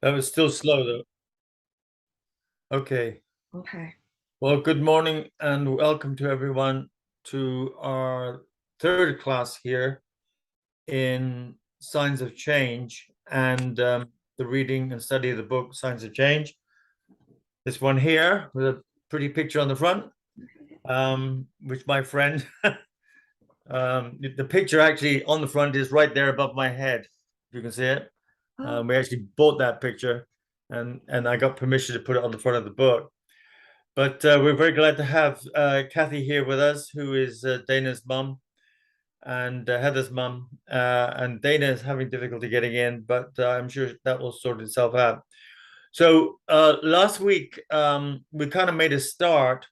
That was still slow though. Okay. Okay. Well, good morning and welcome to everyone to our third class here in Signs of Change and the reading and study of the book Signs of Change. This one here with a pretty picture on the front, which my friend, the picture actually on the front is right there above my head. You can see it. Oh, We actually bought that picture and I got permission to put it on the front of the book. But we're very glad to have Kathy here with us, who is Dana's mum and Heather's mum. And Dana is having difficulty getting in, but I'm sure that will sort itself out. So last week, we kind of made a start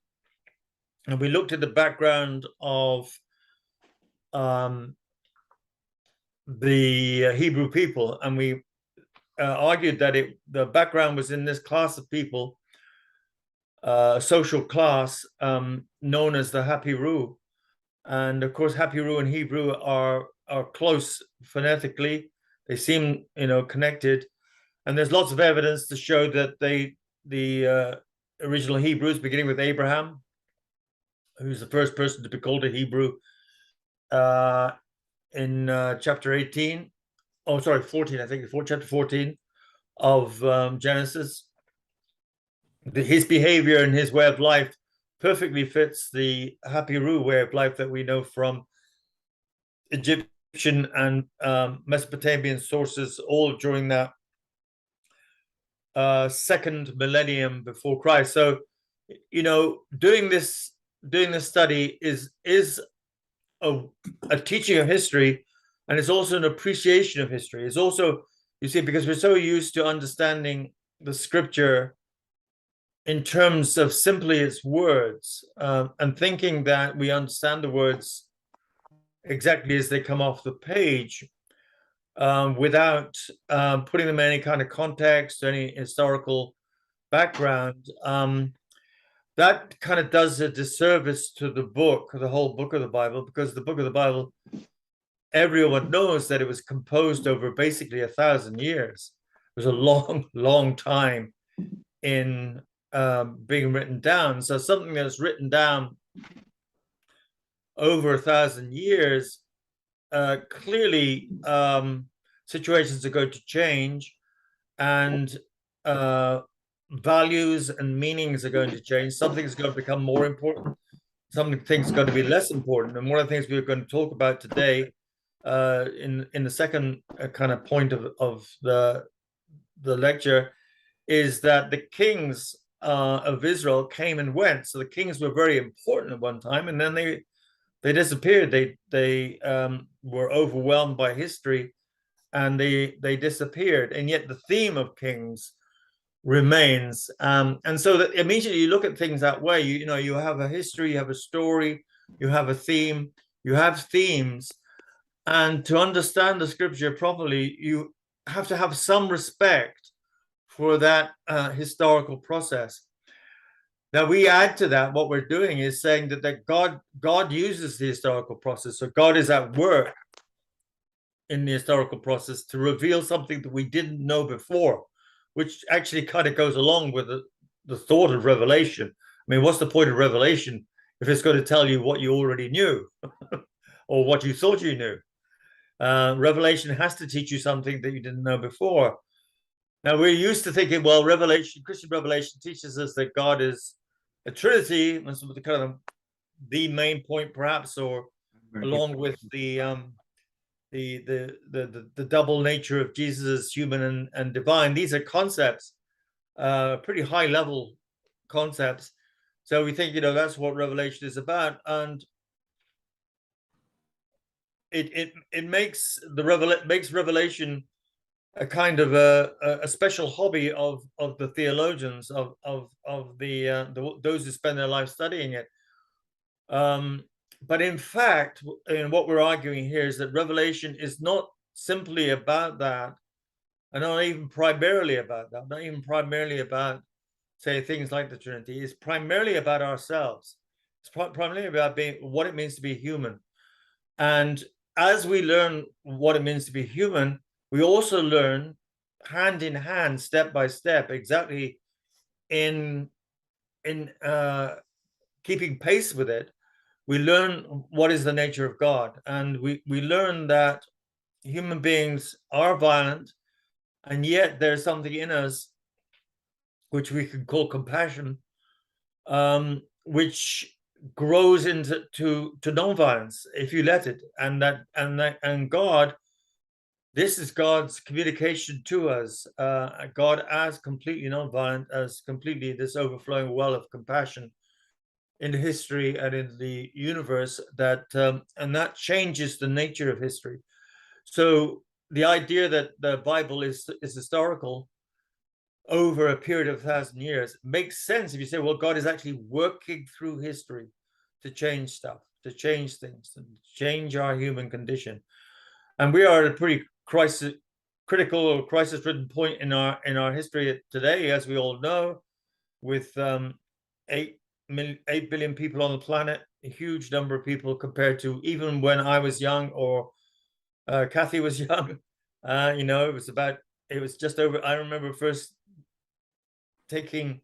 and we looked at the background of the Hebrew people, and we argued that the background was in this class of people, social class known as the Hapiru. And of course, Hapiru and Hebrew are close phonetically. They seem, connected. And there's lots of evidence to show that the original Hebrews, beginning with Abraham, who's the first person to be called a Hebrew, in chapter 18. Oh, sorry, 14. I think chapter 14 of Genesis. His behavior and his way of life perfectly fits the Hapiru way of life that we know from Egyptian and Mesopotamian sources, all during that second millennium before Christ. So, doing this study is a teaching of history, and it's also an appreciation of history. It's also, you see, because we're so used to understanding the scripture in terms of simply its words, and thinking that we understand the words exactly as they come off the page, without putting them in any kind of context, any historical background. That kind of does a disservice to the book, the whole book of the Bible, because the book of the Bible, everyone knows that it was composed over basically 1,000 years. It was a long, long time in being written down. So something that's written down over 1,000 years, clearly situations are going to change, and values and meanings are going to change. Something's going to become more important. Something's going to be less important. And one of the things we're going to talk about today, in the second kind of point of the lecture, is that the kings of Israel came and went. So the kings were very important at one time, and then they disappeared. They were overwhelmed by history, and they disappeared. And yet the theme of kings remains. And so that immediately you look at things that way. You have a history, you have a story, you have a theme, you have themes. And to understand the scripture properly, you have to have some respect for that historical process. Now we add to that, what we're doing is saying that God uses the historical process. So God is at work in the historical process to reveal something that we didn't know before, which actually kind of goes along with the thought of revelation. I mean, what's the point of revelation if it's going to tell you what you already knew or what you thought you knew? Revelation has to teach you something that you didn't know before. Now, we're used to thinking, well, Christian revelation teaches us that God is a Trinity. That's kind of the main point, perhaps, or along with the double nature of Jesus as human and divine. These are concepts, pretty high level concepts. So we think, that's what revelation is about, and it makes revelation a kind of a special hobby of the theologians, of those who spend their life studying it. But in fact, and what we're arguing here is that revelation is not simply about that, and not even primarily about that, not even primarily about, say, things like the Trinity. It's primarily about ourselves. It's primarily about what it means to be human. And as we learn what it means to be human, we also learn hand in hand, step by step, exactly in keeping pace with it, we learn what is the nature of God, and we learn that human beings are violent, and yet there's something in us which we can call compassion, which grows into nonviolence if you let it, and God, this is God's communication to us. God as completely nonviolent, as completely this overflowing well of compassion in history and in the universe, that and that changes the nature of history. So the idea that the Bible is historical over a period of 1,000 years makes sense if you say, well, God is actually working through history to change stuff, to change things, and change our human condition. And we are at a pretty critical or crisis-ridden point in our history today, as we all know, with 8 billion people on the planet, a huge number of people compared to even when I was young, or Kathy was young. It was just over. I remember first taking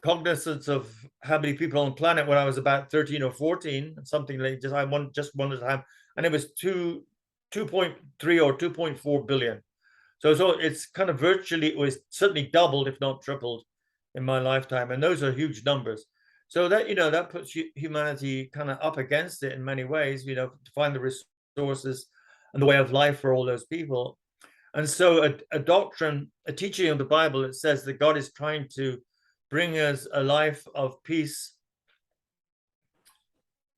cognizance of how many people on the planet when I was about 13 or 14, something like just wanted to have, and it was 2.3 or 2.4 billion. So it's kind of virtually, it was certainly doubled, if not tripled, in my lifetime, and those are huge numbers. So that that puts humanity kind of up against it in many ways, to find the resources and the way of life for all those people. And so a doctrine, a teaching of the Bible, it says that God is trying to bring us a life of peace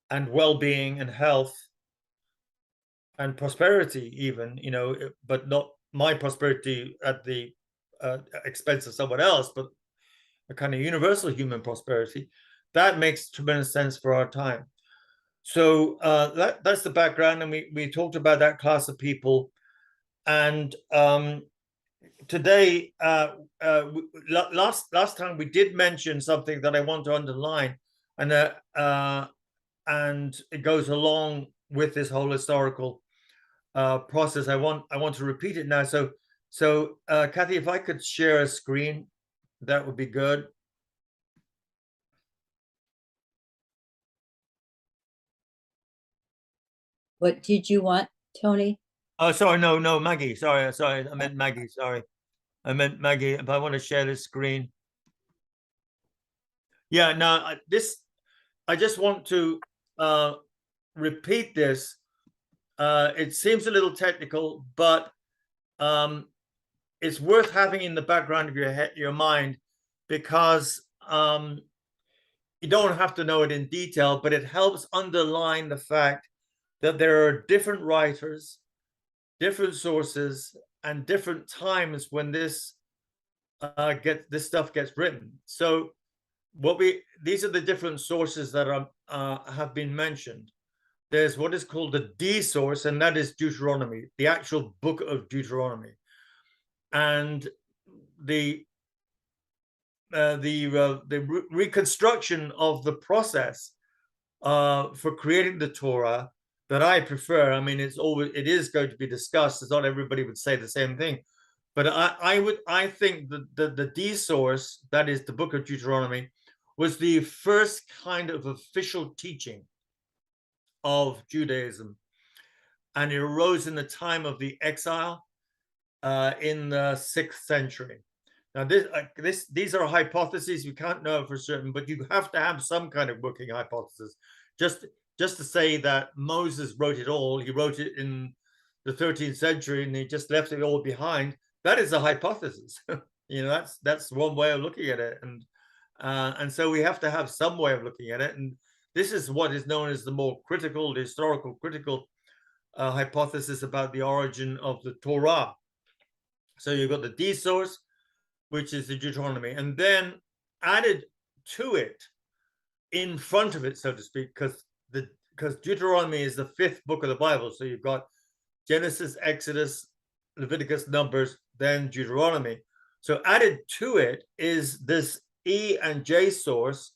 and well-being and health and prosperity, even, but not my prosperity at the expense of someone else, but a kind of universal human prosperity. That makes tremendous sense for our time. So that's the background, and we talked about that class of people. And today, last time we did mention something that I want to underline, and it goes along with this whole historical process. I want to repeat it now. So Kathy, if I could share a screen, that would be good. What did you want, Tony? Oh, sorry, no, Maggie. Sorry, I meant Maggie. Sorry, I meant Maggie. If I want to share this screen, yeah. No, I just want to repeat this. It seems a little technical, but it's worth having in the background of your mind, because you don't have to know it in detail, but it helps underline the fact that there are different writers, different sources, and different times when this stuff gets written. So these are the different sources that have been mentioned. There's what is called the D source, and that is Deuteronomy, the actual book of Deuteronomy, and the reconstruction of the process for creating the Torah that I prefer. I mean, it is going to be discussed. It's not everybody would say the same thing, but I think that the D source, that is the book of Deuteronomy, was the first kind of official teaching of Judaism, and it arose in the time of the exile in the 6th century. Now, these are hypotheses. We can't know for certain, but you have to have some kind of working hypothesis. Just to say that Moses wrote it all, he wrote it in the 13th century, and he just left it all behind. That is a hypothesis. That's one way of looking at it, and so we have to have some way of looking at it. And this is what is known as the more critical, the historical critical hypothesis about the origin of the Torah. So you've got the D source, which is the Deuteronomy, and then added to it, in front of it, so to speak, because Deuteronomy is the 5th book of the Bible. So you've got Genesis, Exodus, Leviticus, Numbers, then Deuteronomy. So added to it is this E and J source,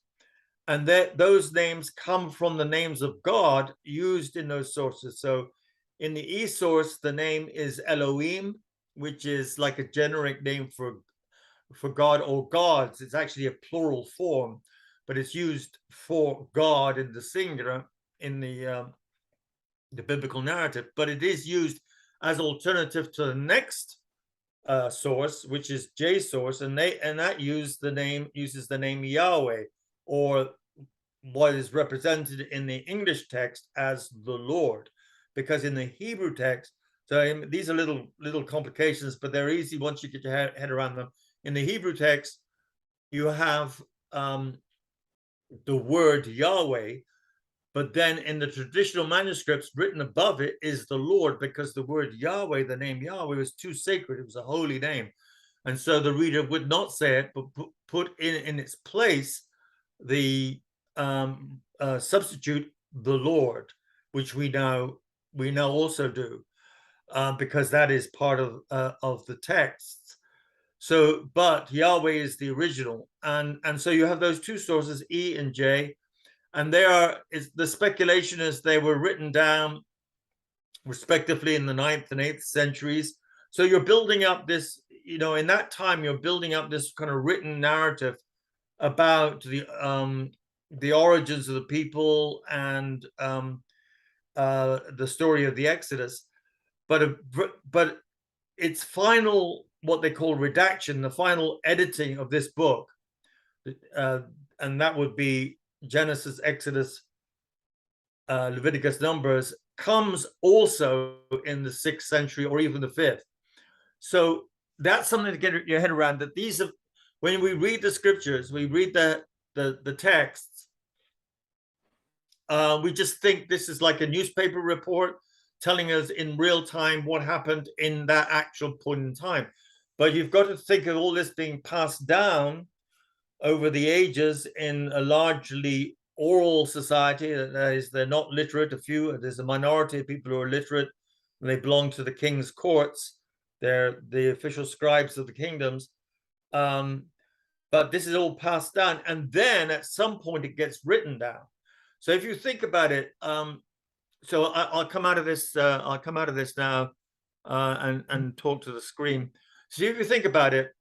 and those names come from the names of God used in those sources. So in the E source, the name is Elohim, which is like a generic name for God or gods. It's actually a plural form, but it's used for God in the singular in the biblical narrative. But it is used as alternative to the next source, which is J source, and that uses the name Yahweh, or what is represented in the English text as the Lord, because in the Hebrew text, so these are little complications, but they're easy once you get your head around them. In the Hebrew text, you have the word Yahweh, but then in the traditional manuscripts written above it is the Lord, because the word Yahweh, the name Yahweh, was too sacred. It was a holy name. And so the reader would not say it, but put in its place the substitute the Lord, which we now also do, because that is part of the text. So, but Yahweh is the original, and so you have those two sources, E and J, and the speculation is they were written down respectively in the 9th and 8th centuries. So you're building up this, in that time, you're building up this kind of written narrative about the origins of the people and the story of the Exodus, but its final, what they call redaction, the final editing of this book, and that would be Genesis, Exodus, Leviticus, Numbers, comes also in the 6th century or even the 5th. So that's something to get your head around, that these are, when we read the scriptures, we read the texts, we just think this is like a newspaper report telling us in real time what happened in that actual point in time. But you've got to think of all this being passed down over the ages in a largely oral society. That is, they're not literate. There's a minority of people who are literate, and they belong to the king's courts. They're the official scribes of the kingdoms. But this is all passed down, and then at some point it gets written down. So if you think about it, so I'll come out of this. I'll come out of this now and talk to the screen. So if you think about it,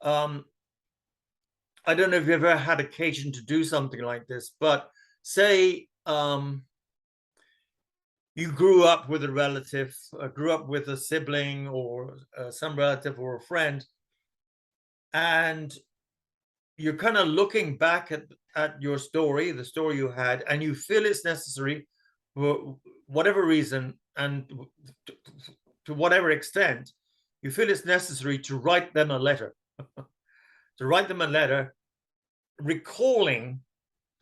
I don't know if you've ever had occasion to do something like this, but say you grew up with a relative, grew up with a sibling or some relative or a friend, and you're kind of looking back at your story, the story you had, and you feel it's necessary for whatever reason and to whatever extent, you feel it's necessary to write them a letter. To write them a letter recalling,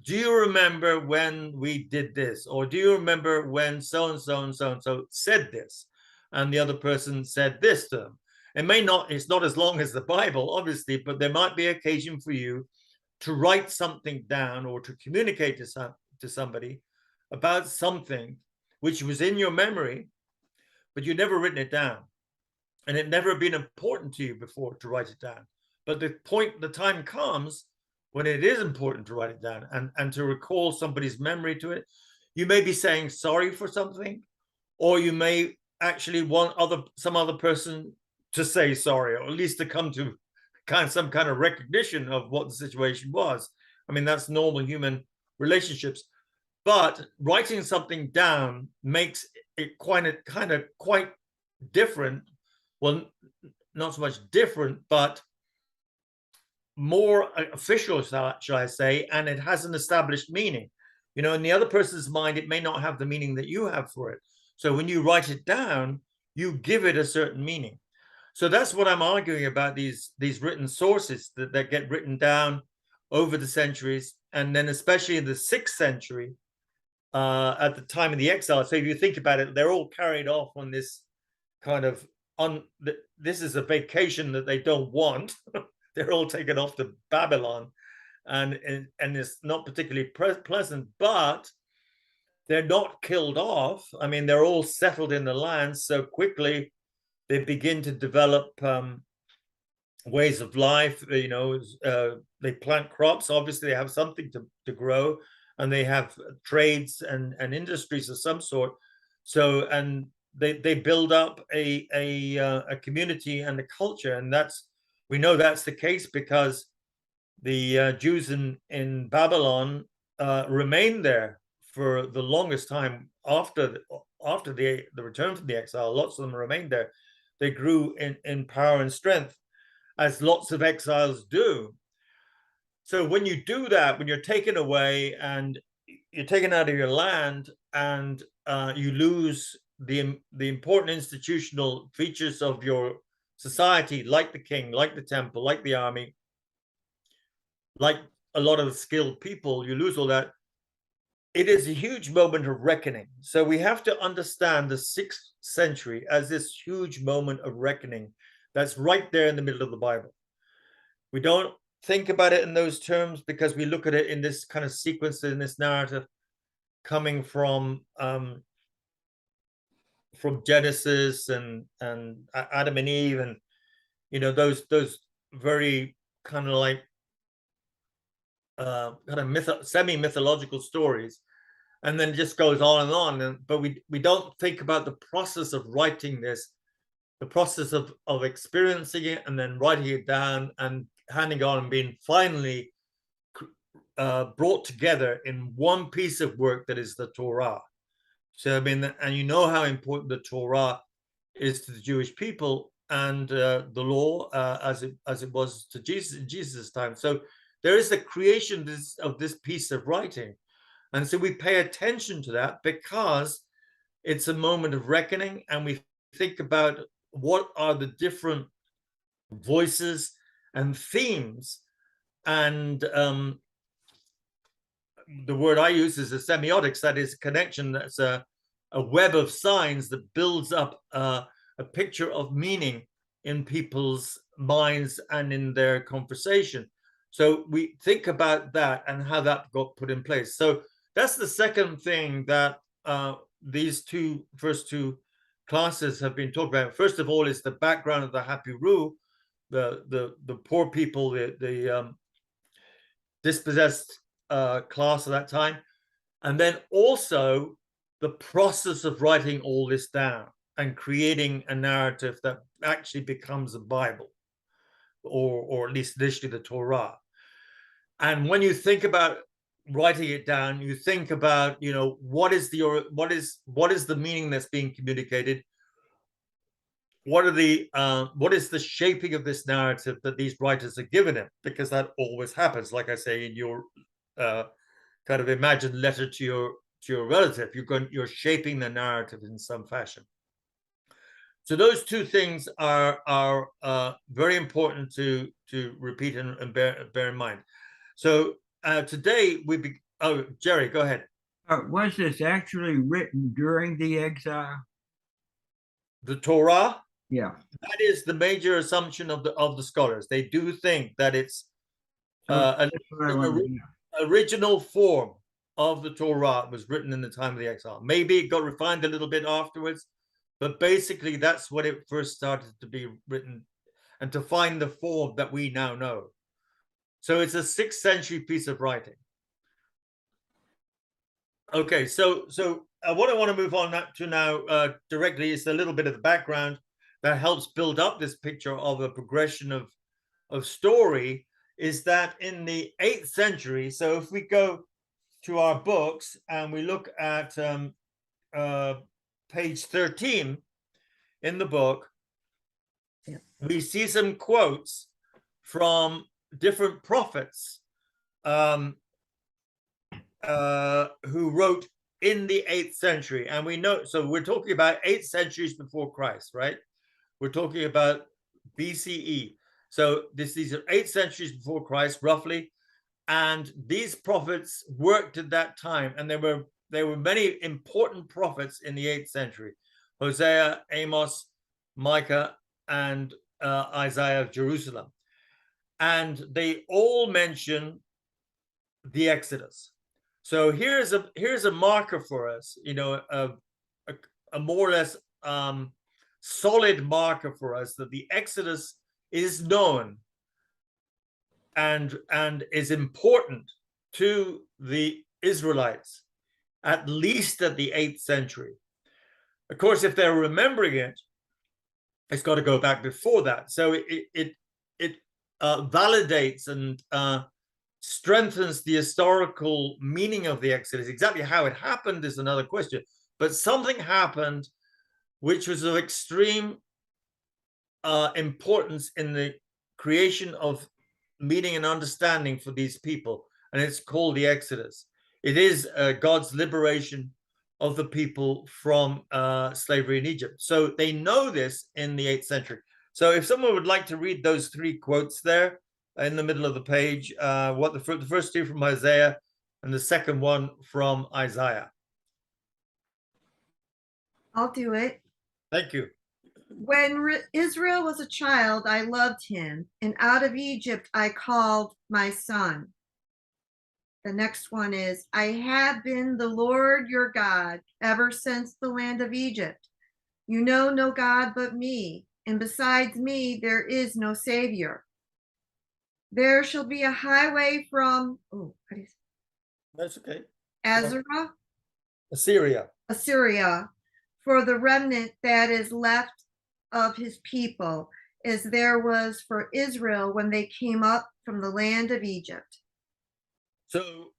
do you remember when we did this? Or do you remember when so-and-so and so-and-so said this? And the other person said this to them. It's not as long as the Bible, obviously, but there might be occasion for you to write something down or to communicate to somebody about something which was in your memory, but you'd never written it down. And it never been important to you before to write it down. But the time comes when it is important to write it down and to recall somebody's memory to it. You may be saying sorry for something, or you may actually want some other person to say sorry, or at least to come to some kind of recognition of what the situation was. I mean, that's normal human relationships. But writing something down makes it quite different. Well, not so much different, but more official, shall I say, and it has an established meaning. In the other person's mind, it may not have the meaning that you have for it. So when you write it down, you give it a certain meaning. So that's what I'm arguing about, these written sources that get written down over the centuries, and then especially in the 6th century, at the time of the exile. So if you think about it, they're all carried off on this kind of this is a vacation that they don't want. They're all taken off to Babylon, and it's not particularly pleasant, but they're not killed off. I mean, they're all settled in the land so quickly. They begin to develop ways of life. They plant crops. Obviously, they have something to grow, and they have trades and industries of some sort. So, and they build up a community and a culture, and we know that's the case because the Jews in Babylon remained there for the longest time after the return from the exile. Lots of them remained there. They grew in power and strength, as lots of exiles do. So when you do that, when you're taken away and you're taken out of your land, and you lose the important institutional features of your society, like the king, like the temple, like the army, like a lot of the skilled people, you lose all that. It is a huge moment of reckoning. So we have to understand the 6th century as this huge moment of reckoning that's right there in the middle of the Bible. We don't think about it in those terms because we look at it in this kind of sequence, in this narrative coming from Genesis and Adam and Eve, and those very kind of like semi-mythological stories, and then it just goes on and on. But we don't think about the process of writing this, the process of experiencing it and then writing it down and handing on and being finally brought together in one piece of work that is the Torah. So I mean, and you know how important the Torah is to the Jewish people, and the law as it was to Jesus in Jesus' time. So there is the creation of this piece of writing, and so we pay attention to that because it's a moment of reckoning, and we think about what are the different voices and themes, and the word I use is a semiotics, that is connection, that's a web of signs that builds up a picture of meaning in people's minds and in their conversation. So we think about that and how that got put in place. So that's the second thing that these first two classes have been talked about. First of all is the background of the Happy Rule, the poor people, the dispossessed class at that time, and then also the process of writing all this down and creating a narrative that actually becomes a Bible, or at least initially the Torah. And when you think about writing it down, you think about what is the meaning that's being communicated. What is the shaping of this narrative that these writers are given it? Because that always happens. Like I say, in your kind of imagined letter to your relative, you're shaping the narrative in some fashion. So those two things are very important to repeat and bear in mind. So today Jerry, go ahead. Was this actually written during the exile? The Torah? Yeah. That is the major assumption of the scholars. They do think that it's an original form of the Torah was written in the time of the exile. Maybe it got refined a little bit afterwards, but basically that's what it first started to be written and to find the form that we now know. So it's a 6th century piece of writing. Okay, so what I want to move on to now directly is a little bit of the background that helps build up this picture of a progression of story, is that in the 8th century, so if we go to our books and we look at page 13 in the book, we see some quotes from different prophets who wrote in the 8th century. And we know, so we're talking about 8 centuries before Christ, right? We're talking about BCE. So these are 8 centuries before Christ, roughly. And these prophets worked at that time. And there were many important prophets in the 8th century: Hosea, Amos, Micah, and Isaiah of Jerusalem. And they all mention the Exodus. So here's a marker for us, a more or less solid marker for us that the Exodus is known and is important to the Israelites, at least at the 8th century. Of course, if they're remembering it, it's got to go back before that. So it validates and strengthens the historical meaning of the Exodus. Exactly how it happened is another question, but something happened which was of extreme importance in the creation of meaning and understanding for these people, and it's called the Exodus. It is God's liberation of the people from slavery in Egypt. So they know this in the 8th century. So if someone would like to read those 3 quotes there in the middle of the page, what the first 2 from Isaiah and the second one from Isaiah. I'll do it. Thank you. When Israel was a child, I loved him, and out of Egypt I called my son. The next one is, I have been the Lord your God ever since the land of Egypt. You know no God but me, and besides me there is no Savior. There shall be a highway from, That's okay. Azra, Assyria, for the remnant that is left of his people, as there was for Israel when they came up from the land of Egypt. So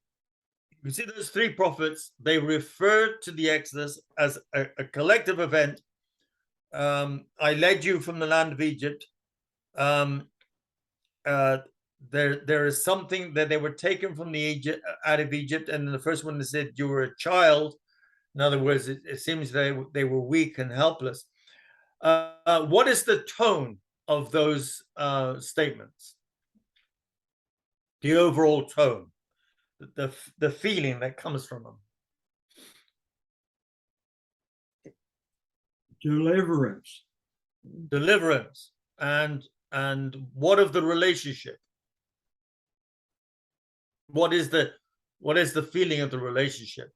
you see those 3 prophets, they refer to the Exodus as a collective event. I led you from the land of Egypt. There is something that they were taken from out of Egypt, and the first one they said you were a child. In other words, it seems they were weak and helpless. What is the tone of those statements? The overall tone, the feeling that comes from them. Deliverance. Deliverance. And what of the relationship? What is the feeling of the relationship?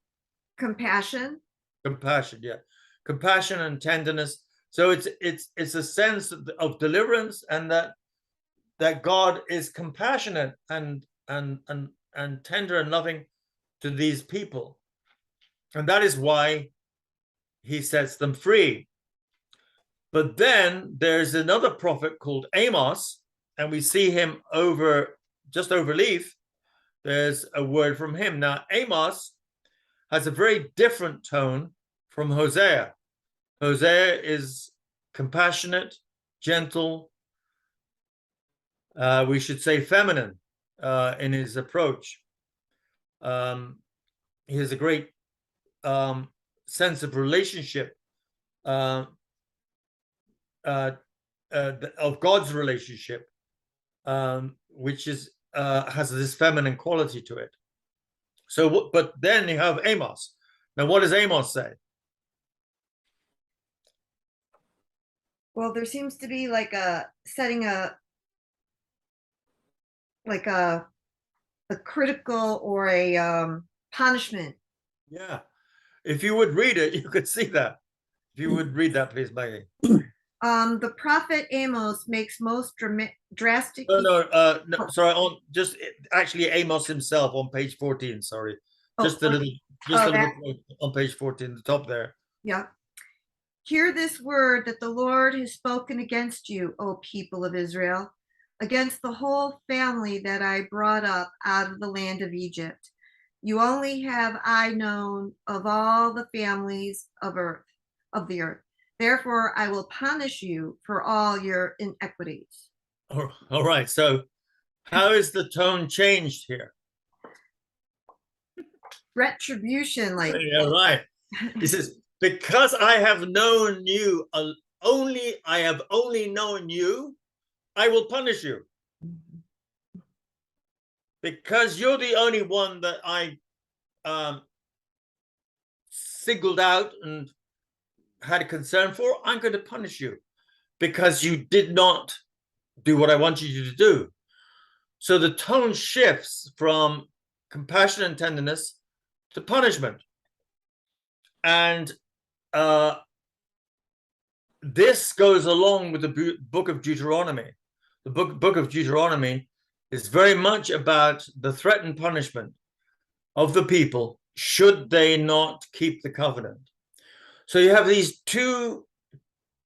Compassion. Compassion, yeah. Compassion and tenderness. So it's a sense of deliverance, and that God is compassionate and tender and loving to these people. And that is why he sets them free. But then there's another prophet called Amos, and we see him just overleaf. There's a word from him. Now, Amos has a very different tone from Hosea. Hosea is compassionate, gentle, we should say feminine in his approach. He has a great sense of relationship, of God's relationship, which has this feminine quality to it. So, but then you have Amos. Now, what does Amos say? Well, there seems to be like a critical or a punishment. Yeah. If you would read it, you could see that. If you would read that, please, Maggie. The prophet Amos makes most drastic. No, sorry. Just actually Amos himself on page 14. Sorry, just a little on page 14, the top there. Yeah. Hear this word that the Lord has spoken against you, O people of Israel, against the whole family that I brought up out of the land of Egypt. You only have I known of all the families of the earth. Therefore, I will punish you for all your iniquities. All right. So how is the tone changed here? Retribution, like. Yeah, right. He says, because I have known you, I have only known you, I will punish you. Because you're the only one that I singled out and had a concern for, I'm going to punish you because you did not do what I wanted you to do. So the tone shifts from compassion and tenderness to punishment. And this goes along with the book of Deuteronomy. The book of Deuteronomy is very much about the threatened punishment of the people should they not keep the covenant. So you have these two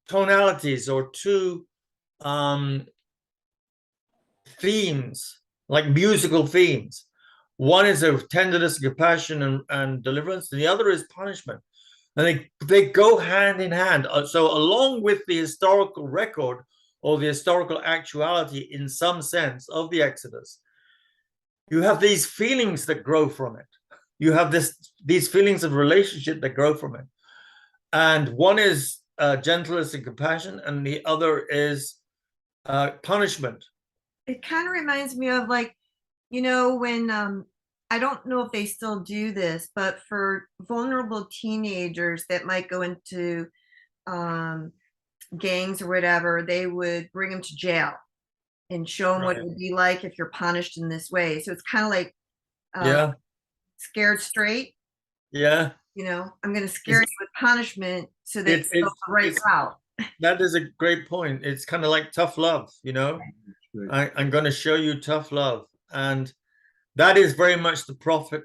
tonalities or two themes, like musical themes. One is of tenderness, compassion, and deliverance, and the other is punishment. And they go hand in hand. So along with the historical record or the historical actuality in some sense of the Exodus, you have these feelings that grow from it. You have these feelings of relationship that grow from it. And one is gentleness and compassion, and the other is punishment. It kind of reminds me of, like, you know, when I don't know if they still do this, but for vulnerable teenagers that might go into gangs or whatever, they would bring them to jail and show them what it would be like if you're punished in this way. So it's kind of like scared straight. Yeah. You know, I'm going to scare you with punishment so that it's the right route. That is a great point. It's kind of like tough love, you know. I'm going to show you tough love. And that is very much the prophet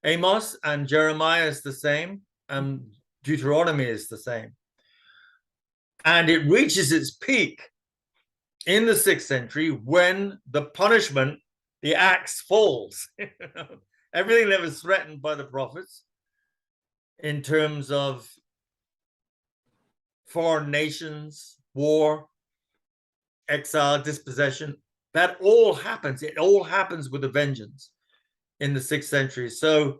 Amos, and Jeremiah is the same, and Deuteronomy is the same. And it reaches its peak in the 6th century when the punishment, the axe falls. Everything that was threatened by the prophets in terms of foreign nations, war, exile, dispossession, that all happens. It all happens with a vengeance in the 6th century. So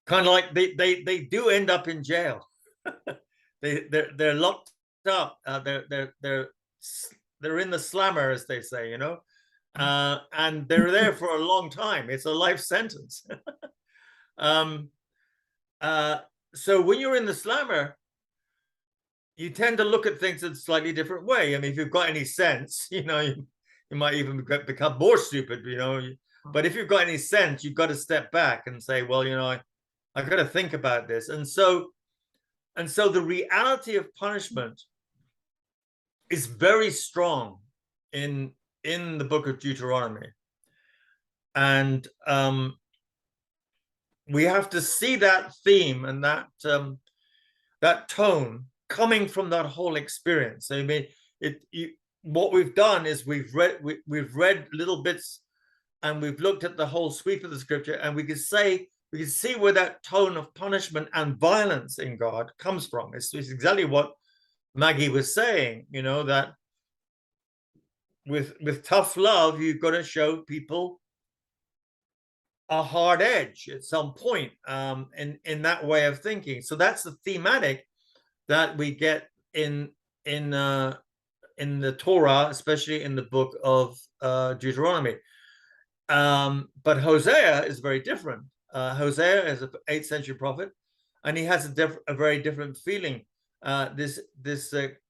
kind of like they do end up in jail. they're locked up. They're in the slammer, as they say, you know, and they're there for a long time. It's a life sentence. So when you're in the slammer, you tend to look at things in a slightly different way. I mean, if you've got any sense, you know, you might even become more stupid, you know. But if you've got any sense, you've got to step back and say, well, you know, I've got to think about this. And so the reality of punishment is very strong in the book of Deuteronomy. And we have to see that theme and that tone coming from that whole experience. I mean, what we've done is we've read little bits, and we've looked at the whole sweep of the scripture, and we can see where that tone of punishment and violence in God comes from. It's exactly what Maggie was saying, you know, that with tough love, you've got to show people a hard edge at some point, in that way of thinking. So that's the thematic that we get in the Torah, especially in the book of Deuteronomy. But Hosea is very different. Hosea is an 8th century prophet, and he has a very different feeling, this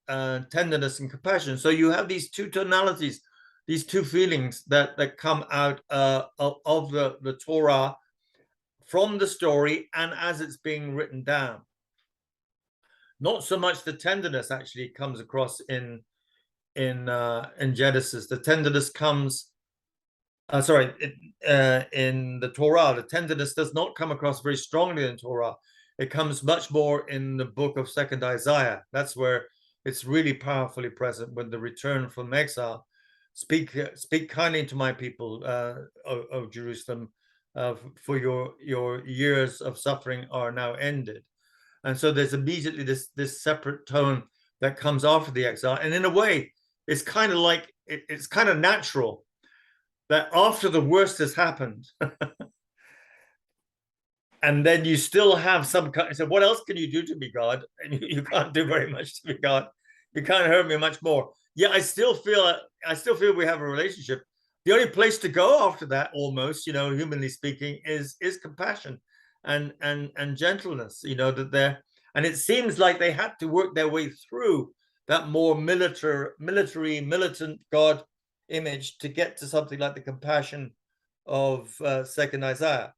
tenderness and compassion. So you have these two tonalities, these two feelings that come out of the Torah from the story and as it's being written down. Not so much the tenderness actually comes across in Genesis. The tenderness comes, in the Torah. The tenderness does not come across very strongly in Torah. It comes much more in the book of 2nd Isaiah. That's where it's really powerfully present when the return from exile. Speak kindly to my people, of Jerusalem, for your years of suffering are now ended. And so there's immediately this separate tone that comes after the exile. And in a way, it's kind of like, it's kind of natural that after the worst has happened, and then you still have some kind. So what else can you do to me, God? And you can't do very much to me, God. You can't hurt me much more. Yeah, I still feel we have a relationship. The only place to go after that, almost, you know, humanly speaking, is compassion and gentleness. You know, that and it seems like they had to work their way through that more militant God image to get to something like the compassion of 2nd Isaiah.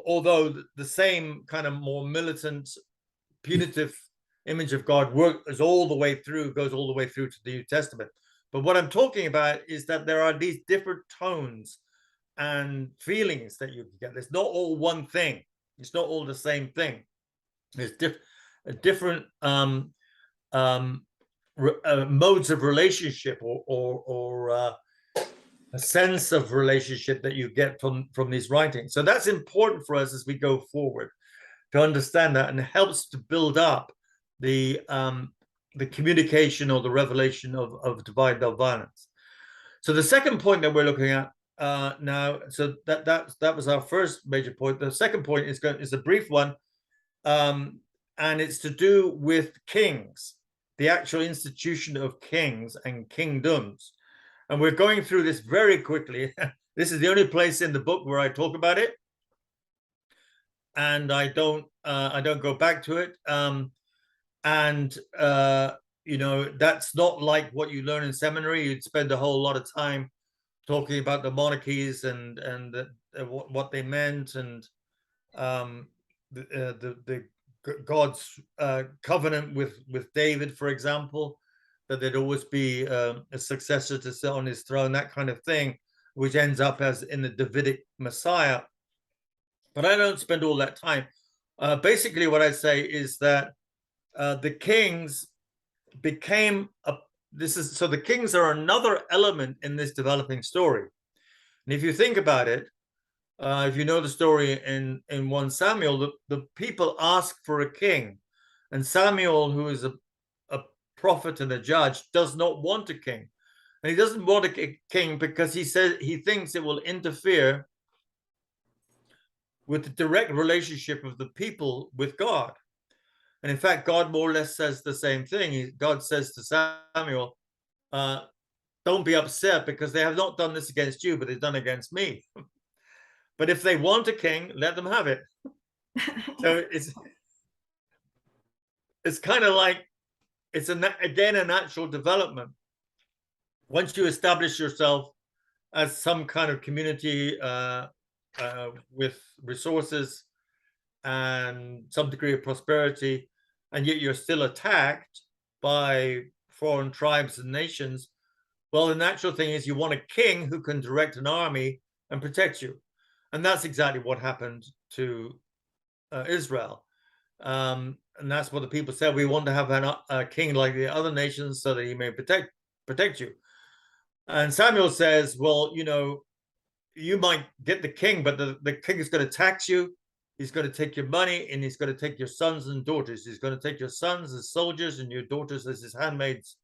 Although the same kind of more militant, punitive image of God goes all the way through to the New Testament. But what I'm talking about is that there are these different tones and feelings that you can get. It's not all one thing. It's not all the same thing. There's different modes of relationship or a sense of relationship that you get from these writings. So that's important for us as we go forward to understand that, and it helps to build up the communication or the revelation of divine nonviolence. So the second point that we're looking at now, so that was our first major point. The second point is a brief one, and it's to do with kings, the actual institution of kings and kingdoms. And we're going through this very quickly. This is the only place in the book where I talk about it, and I don't go back to it. You know, that's not like what you learn in seminary. You'd spend a whole lot of time talking about the monarchies and what they meant, and the God's covenant with David, for example, that there'd always be a successor to sit on his throne, that kind of thing, which ends up as in the Davidic Messiah. But I don't spend all that time. Basically, what I say is that the kings became the kings are another element in this developing story. And if you think about it, if you know the story in 1 Samuel, the people ask for a king, and Samuel, who is a prophet and a judge, does not want a king. And he doesn't want a king because he says he thinks it will interfere with the direct relationship of the people with God. And in fact, God more or less says the same thing. God says to Samuel, don't be upset because they have not done this against you, but they've done against me. But if they want a king, let them have it. So it's kind of like, it's again a natural development. Once you establish yourself as some kind of community with resources and some degree of prosperity, and yet you're still attacked by foreign tribes and nations, well, the natural thing is you want a king who can direct an army and protect you. And that's exactly what happened to Israel. And that's what the people said. We want to have a king like the other nations so that he may protect you. And Samuel says, well, you know, you might get the king, but the king is going to tax you. He's going to take your money, and he's going to take your sons and daughters. He's going to take your sons as soldiers and your daughters as his handmaids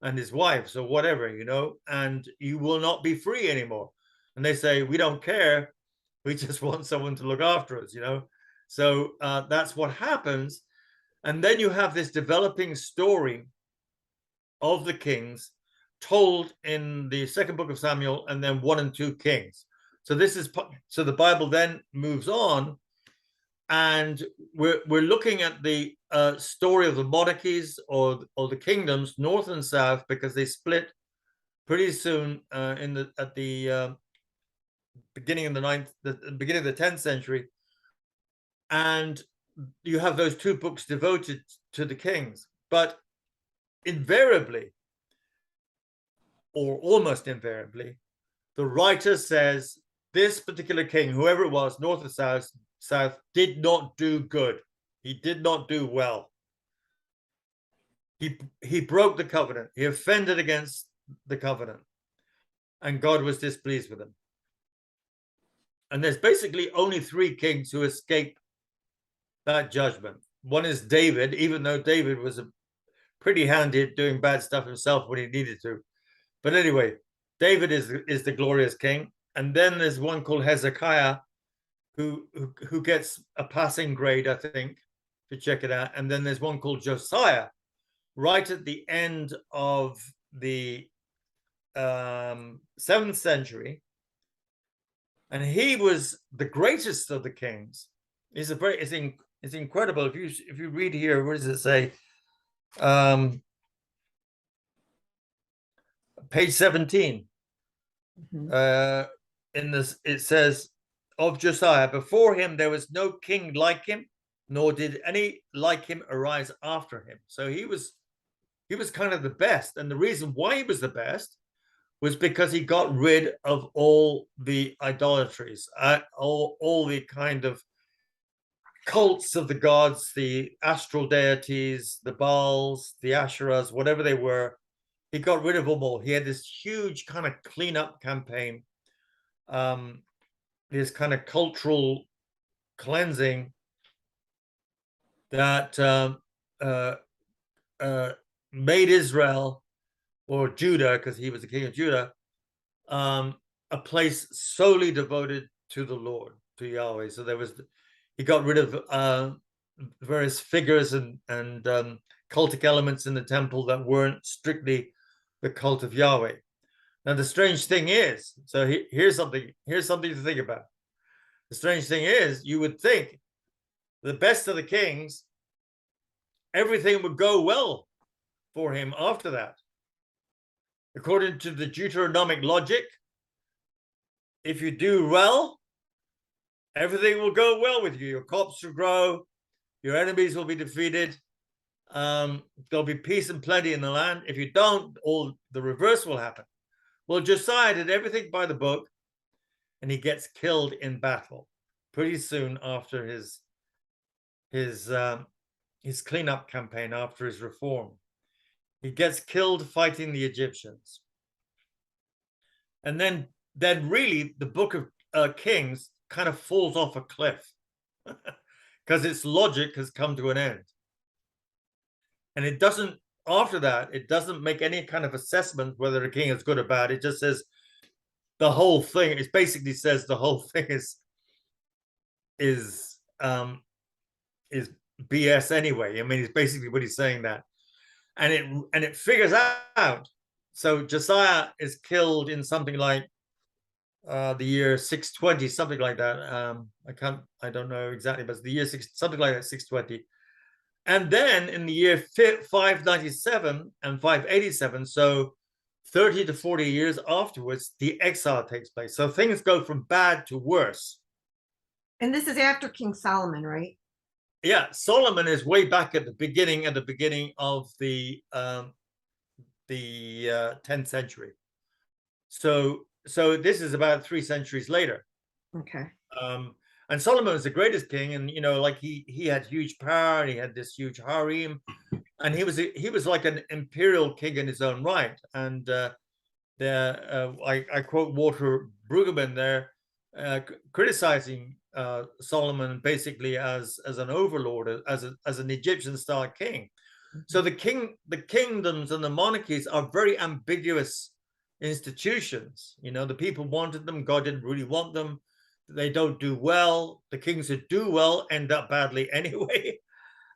and his wives or whatever, you know, and you will not be free anymore. And they say, we don't care. We just want someone to look after us, you know. So that's what happens. And then you have this developing story of the kings told in the second book of Samuel, and then 1 and 2 Kings. So the Bible then moves on, and we're looking at the story of the monarchies or the kingdoms, north and south, because they split pretty soon at the beginning of the 10th century, and you have those 2 books devoted to the kings. But invariably, or almost invariably, the writer says this particular king, whoever it was, north or south, did not do good. He did not do well. He broke the covenant. He offended against the covenant, and God was displeased with him. And there's basically only 3 kings who escape that judgment. One is David, even though David was pretty handy at doing bad stuff himself when he needed to. But anyway, David is the glorious king. And then there's one called Hezekiah, who gets a passing grade, I think, if you check it out. And then there's one called Josiah, right at the end of the 7th century. And he was the greatest of the kings. It's incredible. If you read here, what does it say? Page 17. In this, it says of Josiah, before him there was no king like him, nor did any like him arise after him. So he was kind of the best, and the reason why he was the best was because he got rid of all the idolatries, all the kind of cults of the gods, the astral deities, the Baals, the Asherahs, whatever they were. He got rid of them all. He had this huge kind of cleanup campaign, this kind of cultural cleansing that made Israel, or Judah, because he was the king of Judah, a place solely devoted to the Lord, to Yahweh. So he got rid of various figures and cultic elements in the temple that weren't strictly the cult of Yahweh. Now the strange thing is, so here's something to think about. The strange thing is, you would think the best of the kings, everything would go well for him after that. According to the Deuteronomic logic, if you do well, everything will go well with you. Your crops will grow, your enemies will be defeated, there'll be peace and plenty in the land. If you don't, all the reverse will happen. Well, Josiah did everything by the book, and he gets killed in battle pretty soon after his cleanup campaign, after his reform. He gets killed fighting the Egyptians. And then really the book of Kings kind of falls off a cliff because its logic has come to an end. And it doesn't, after that, it doesn't make any kind of assessment whether a king is good or bad. It just says the whole thing, it basically says the whole thing is BS anyway. I mean, it's basically what he's saying that. And it figures out. So Josiah is killed in something like the year 620, something like that. I don't know exactly, but it's the year something like that, 620. And then in the year 597 and 587, so 30 to 40 years afterwards, the exile takes place. So things go from bad to worse. And this is after King Solomon, right? Yeah, Solomon is way back at the beginning of the 10th century. So this is about 3 centuries later. Okay. And Solomon was the greatest king, and like he had huge power, and he had this huge harem, and he was like an imperial king in his own right. And I quote Walter Brueggemann there, criticizing Solomon basically as an overlord, as an Egyptian style king. So the kingdoms and the monarchies are very ambiguous institutions. The people wanted them, God didn't really want them. They don't do well. The kings that do well end up badly anyway.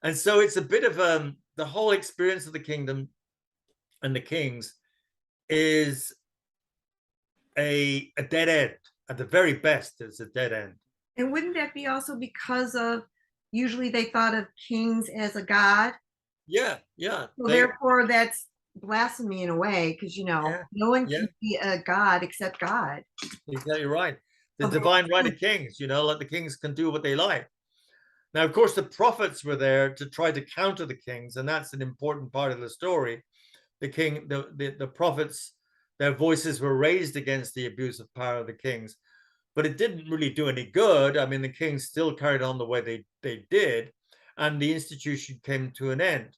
And so it's a bit of the whole experience of the kingdom and the kings is a dead end. At the very best, it's a dead end. And wouldn't that be also because of, usually they thought of kings as a god? Yeah. So therefore that's blasphemy in a way, because no one can be a god except God. Exactly right. The divine right of kings, like the kings can do what they like. Now, of course, the prophets were there to try to counter the kings, and that's an important part of the story. The prophets, their voices were raised against the abuse of power of the kings, but it didn't really do any good. I mean, the kings still carried on the way they did, and the institution came to an end.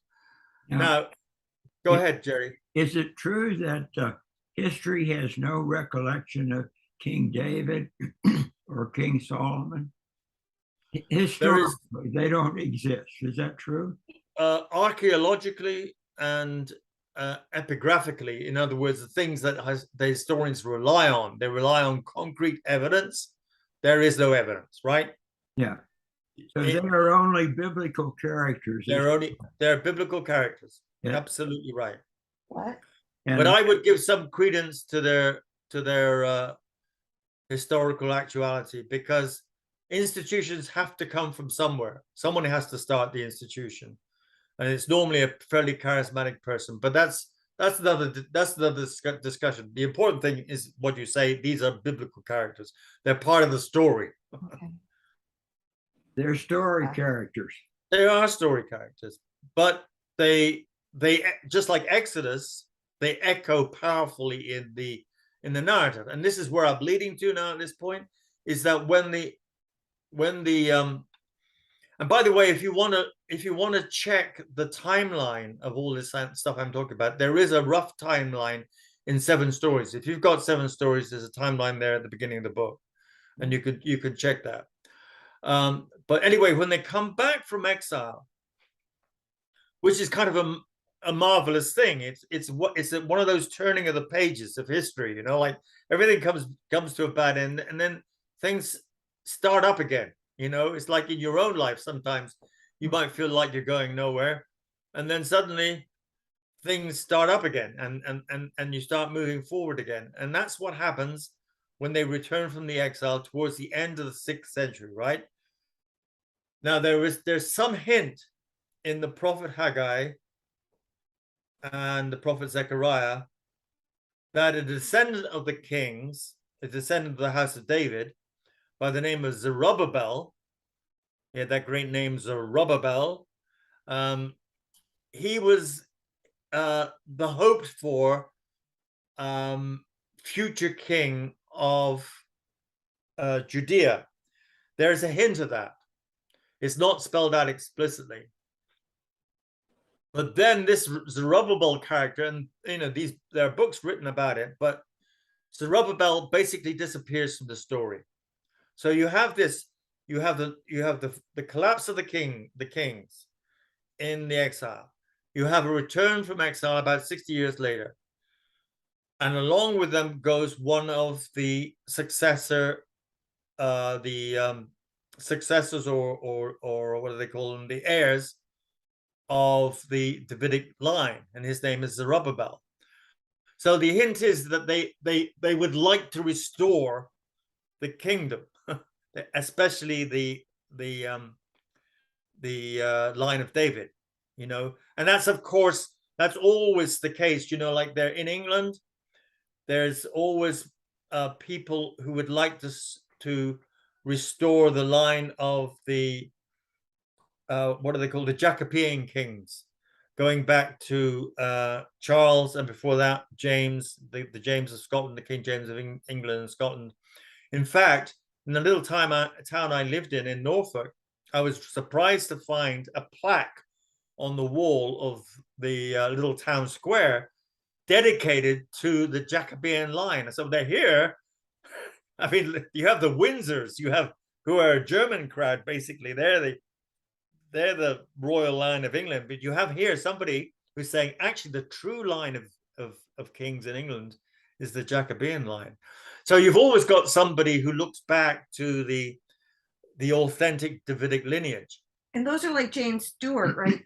Now, go ahead, Jerry. Is it true that history has no recollection of King David or King Solomon? Historically, they don't exist. Is that true? Archaeologically and epigraphically, in other words, the things that the historians rely on, they rely on concrete evidence. There is no evidence, right? Yeah. So they are only biblical characters. They're biblical characters. Yeah. Absolutely right. What? But I would give some credence to their historical actuality, because institutions have to come from somewhere. Someone has to start the institution, and it's normally a fairly charismatic person. But that's another discussion. The important thing is what you say. These are biblical characters. They're part of the story. Okay. They're story characters. They are story characters, but they just like Exodus, they echo powerfully in the narrative. And this is where I'm leading to now at this point, is that when the And by the way, if you want to check the timeline of all this stuff I'm talking about, there is a rough timeline in 7 stories. If you've got 7 stories, there's a timeline there at the beginning of the book, and you could check that. But anyway, when they come back from exile, which is kind of a marvelous thing, it's one of those turning of the pages of history, you know, like everything comes to a bad end, and then things start up again. You know, it's like in your own life, sometimes you might feel like you're going nowhere, and then suddenly things start up again, and you start moving forward again. And that's what happens when they return from the exile towards the end of the 6th century, right? Now, there's some hint in the prophet Haggai and the prophet Zechariah that a descendant of the kings, a descendant of the house of David, by the name of Zerubbabel, he had that great name Zerubbabel. He was the hoped for future king of Judea. There's a hint of that. It's not spelled out explicitly. But then this Zerubbabel character, and you know, there are books written about it, but Zerubbabel basically disappears from the story. So you have this, you have the collapse of the kings in the exile. You have a return from exile about 60 years later. And along with them goes one of the successors or what do they call them? The heirs of the Davidic line, and his name is Zerubbabel. So the hint is that they would like to restore the kingdom, especially the line of David, you know. And that's, of course, that's always the case, you know, like there in England, there's always people who would like to restore the line of the what are they called, the Jacobean kings, going back to Charles, and before that James, the James of Scotland, the King James of England and Scotland. In fact, in the little town I lived in Norfolk, I was surprised to find a plaque on the wall of the little town square dedicated to the Jacobean line. So they're here. I mean, you have the Windsors, who are a German crowd, basically. They're the royal line of England, but you have here somebody who's saying actually the true line of kings in England is the Jacobean line. So you've always got somebody who looks back to the authentic Davidic lineage. And those are like James Stewart, right?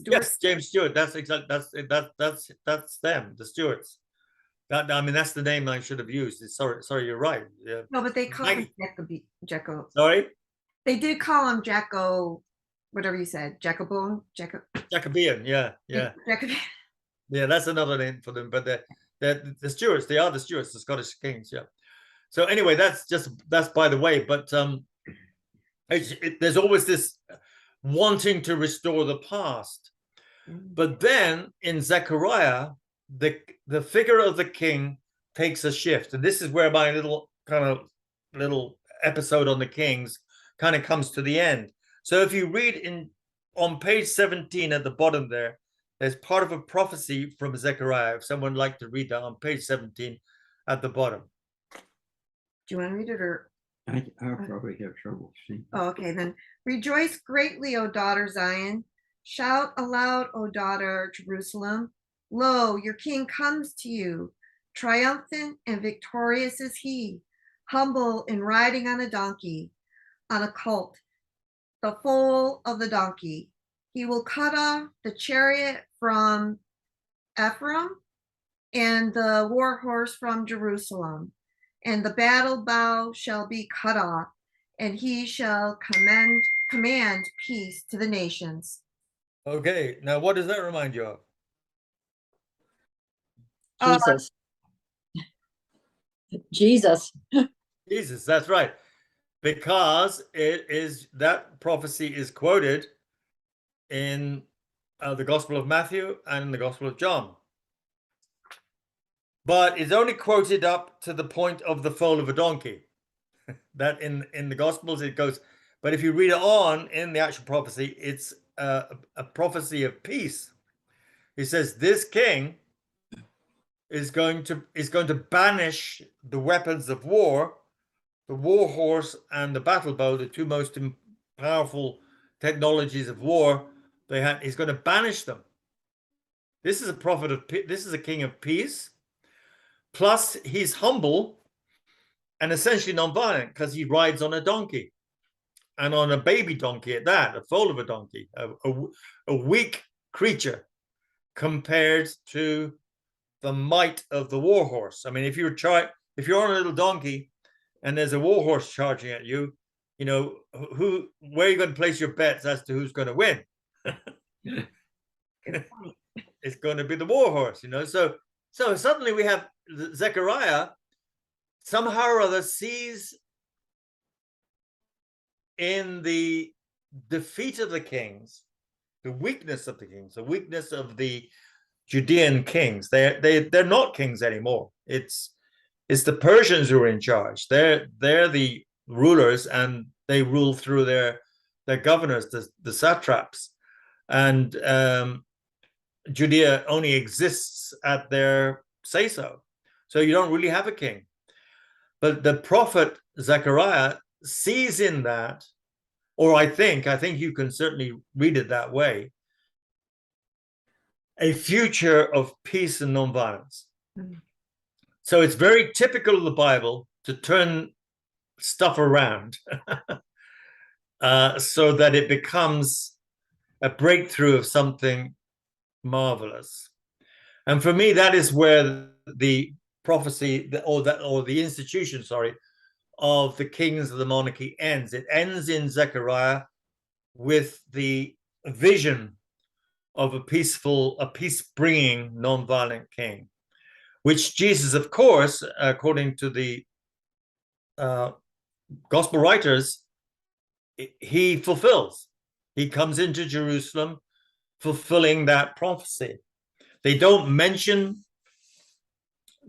Yes, James Stewart. That's exactly that's them, the Stewarts. I mean, that's the name I should have used. Sorry, you're right. Yeah. No, but they call him Jacko. Sorry? They did call him Jacko, whatever you said, Jacobean. Jacobean, yeah. Jacobean. Yeah, that's another name for them. But the Stewarts, they are the Stewarts, the Scottish kings, yeah. So anyway, that's by the way. But there's always this wanting to restore the past. But then in Zechariah, the figure of the king takes a shift, and this is where my little episode on the kings kind of comes to the end. So if you read on page 17 at the bottom there's part of a prophecy from Zechariah. If someone would like to read that on page 17 at the bottom. Do you want to read it, or? I'll probably have trouble seeing. Oh, okay, then. Rejoice greatly, O daughter Zion. Shout aloud, O daughter Jerusalem. Lo, your king comes to you. Triumphant and victorious is he, humble and riding on a donkey, on a colt, the foal of the donkey. He will cut off the chariot from Ephraim and the war horse from Jerusalem, and the battle bow shall be cut off, and he shall command peace to the nations. Okay, now what does that remind you of? Jesus. Jesus, that's right. Because that prophecy is quoted in the Gospel of Matthew and in the Gospel of John. But it's only quoted up to the point of the foal of a donkey. That in the Gospels, it goes But if you read it on in the actual prophecy, it's a prophecy of peace. He says this king is going to banish the weapons of war, the war horse and the battle bow, the two most powerful technologies of war. He's going to banish them. This is a prophet of this is a king of peace. Plus, he's humble and essentially non-violent because he rides on a donkey, and on a baby donkey at that, a foal of a donkey, a weak creature compared to the might of the war horse. I mean, if you're on a little donkey and there's a war horse charging at you, you know, where are you going to place your bets as to who's going to win? It's going to be the war horse, you know. So suddenly we have Zechariah somehow or other sees in the defeat of the kings, the weakness of the kings, the weakness of the Judean kings. They're not kings anymore. It's the Persians who are in charge. They're the rulers, and they rule through their governors, the satraps, and Judea only exists at their say so. So you don't really have a king. But the prophet Zechariah sees in that, or I think you can certainly read it that way, a future of peace and nonviolence. Mm-hmm. So it's very typical of the Bible to turn stuff around so that it becomes a breakthrough of something marvelous. And for me, that is where the prophecy or the institution, of the kings of the monarchy ends. It ends in Zechariah with the vision of a peace-bringing, non-violent king, which Jesus, of course, according to the gospel writers, he fulfills. He comes into Jerusalem fulfilling that prophecy. They don't mention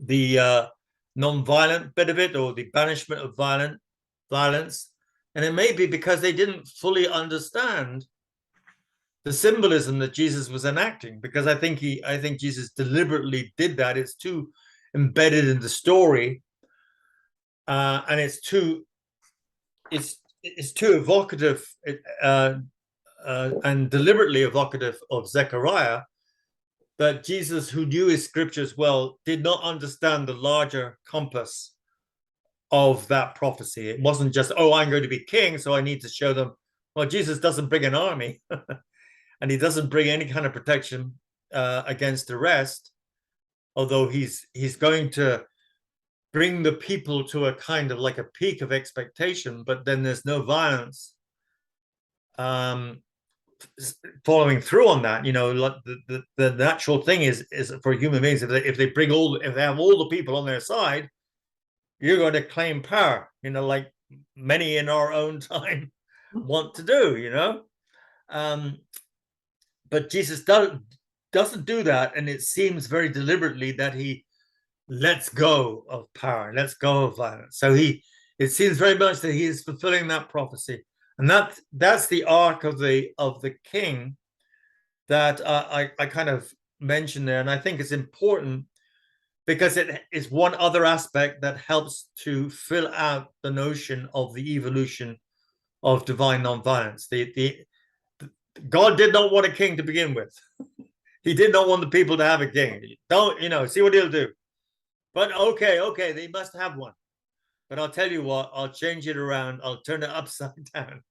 the non-violent bit of it, or the banishment of violence, and it may be because they didn't fully understand the symbolism that Jesus was enacting, because I think Jesus deliberately did that. It's too embedded in the story, and it's too evocative and deliberately evocative of Zechariah, that Jesus, who knew his scriptures well, did not understand the larger compass of that prophecy. It wasn't just, oh, I'm going to be king, so I need to show them. Well, Jesus doesn't bring an army and he doesn't bring any kind of protection against arrest, although he's going to bring the people to a kind of like a peak of expectation, but then there's no violence following through on that. You know, the natural thing is for human beings, if they have all the people on their side, you're going to claim power, you know, like many in our own time want to do, you know. But Jesus doesn't do that, and it seems very deliberately that he lets go of power, lets go of violence. So it seems very much that he is fulfilling that prophecy. And that's the arc of the king that I kind of mentioned there. And I think it's important because it is one other aspect that helps to fill out the notion of the evolution of divine nonviolence. God did not want a king to begin with. He did not want the people to have a king. Don't, you know, see what he'll do. But okay, they must have one. But I'll tell you what, I'll change it around. I'll turn it upside down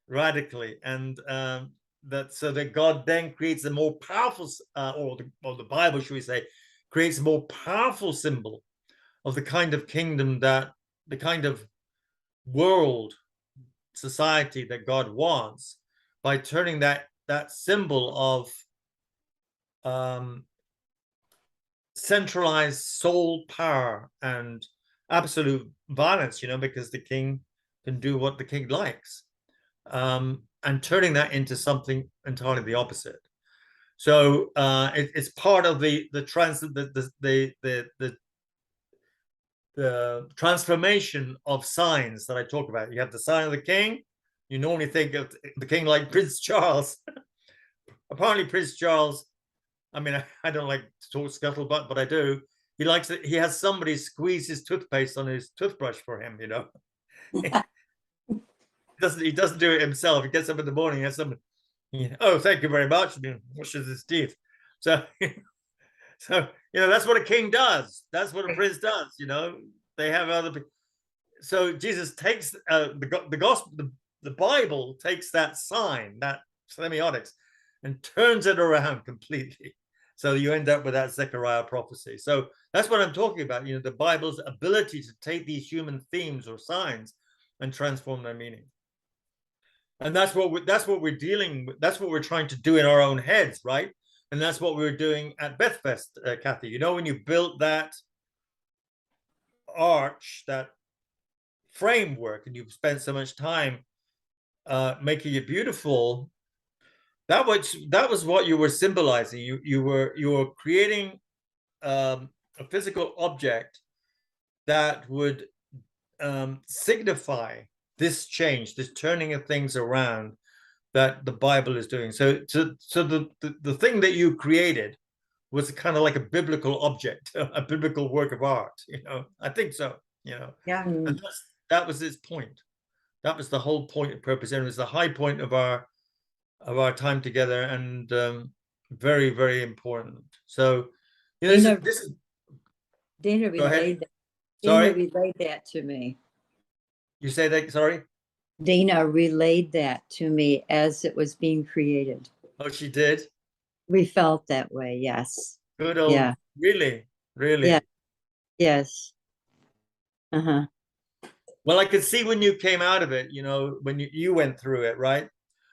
radically. And so that God then creates a more powerful, or the Bible, should we say, creates a more powerful symbol of the kind of kingdom, that the kind of world, society that God wants, by turning that symbol of centralized soul power and absolute violence, you know, because the king can do what the king likes, and turning that into something entirely the opposite. So it's part of the transformation of signs that I talk about. You have the sign of the king, You normally think of the king like Prince Charles. Apparently, Prince Charles, I mean, I don't like to talk scuttlebutt, but I do. He likes it. He has somebody squeeze his toothpaste on his toothbrush for him, you know. He doesn't do it himself. He gets up in the morning, he has somebody, oh, thank you very much. He washes his teeth. So, so that's what a king does. That's what a prince does. They have other people. So Jesus takes the gospel, the Bible takes that sign, that semiotics, and turns it around completely. So you end up with that Zechariah prophecy. So that's what I'm talking about. The Bible's ability to take these human themes or signs and transform their meaning. And that's what we're dealing with. That's what we're trying to do in our own heads, right? And that's what we were doing at Bethfest, Kathy. When you built that arch, that framework, and you've spent so much time making it beautiful, that was what you were symbolizing. You were creating a physical object that would signify this change, this turning of things around that the Bible is doing. So the thing that you created was kind of like a biblical object, a biblical work of art. I think so. Yeah. And that was its point. That was the whole point and purpose, and it was the high point of our time together, and very, very important. So Dana, this is Dana go ahead. relayed that. Sorry? Dana relayed that to me. You say that? Sorry. Dana relayed that to me as it was being created. Oh, she did. We felt that way. Yes. Good old. Yeah. Really. Yeah. Yes. Uh-huh. Well, I could see when you came out of it, when you went through it, right?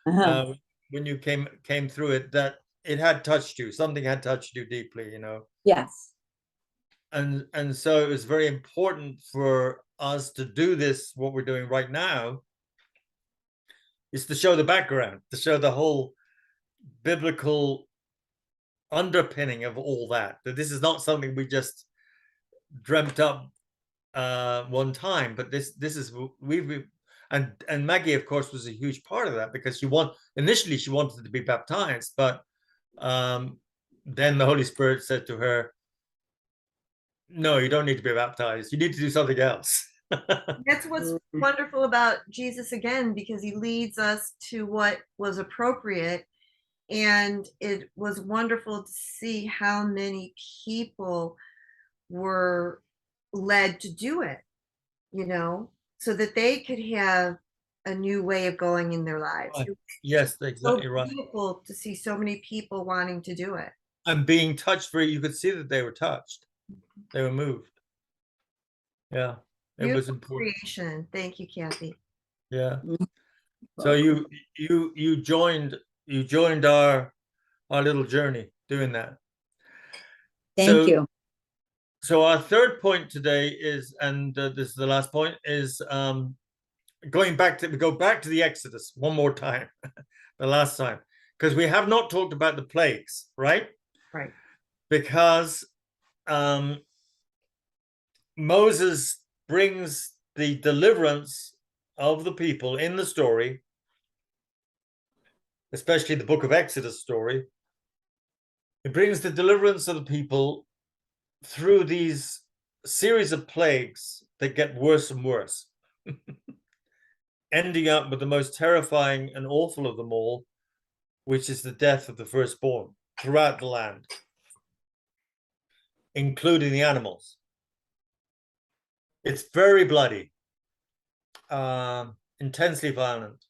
Uh-huh. When you came through it, that it had touched you. Something had touched you deeply, Yes. And so it was very important for us to do this. What we're doing right now is to show the background, to show the whole biblical underpinning of all that. That this is not something we just dreamt up one time, but this is and Maggie, of course, was a huge part of that, because initially she wanted to be baptized, but then the Holy Spirit said to her, no, you don't need to be baptized, you need to do something else. That's what's wonderful about Jesus, again, because he leads us to what was appropriate. And it was wonderful to see how many people were led to do it, so that they could have a new way of going in their lives. Right. Yes, exactly right. Beautiful to see so many people wanting to do it. And being touched you could see that they were touched. They were moved. Yeah. It was important. Creation. Thank you, Kathy. Yeah. So you joined our little journey doing that. Thank you. So our third point today is, and this is the last point, is we go back to the Exodus one more time, the last time, because we have not talked about the plagues, right? Right. Because Moses brings the deliverance of the people in the story, especially the book of Exodus story. It brings the deliverance of the people through these series of plagues that get worse and worse, ending up with the most terrifying and awful of them all, which is the death of the firstborn throughout the land, including the animals. It's very bloody, intensely violent,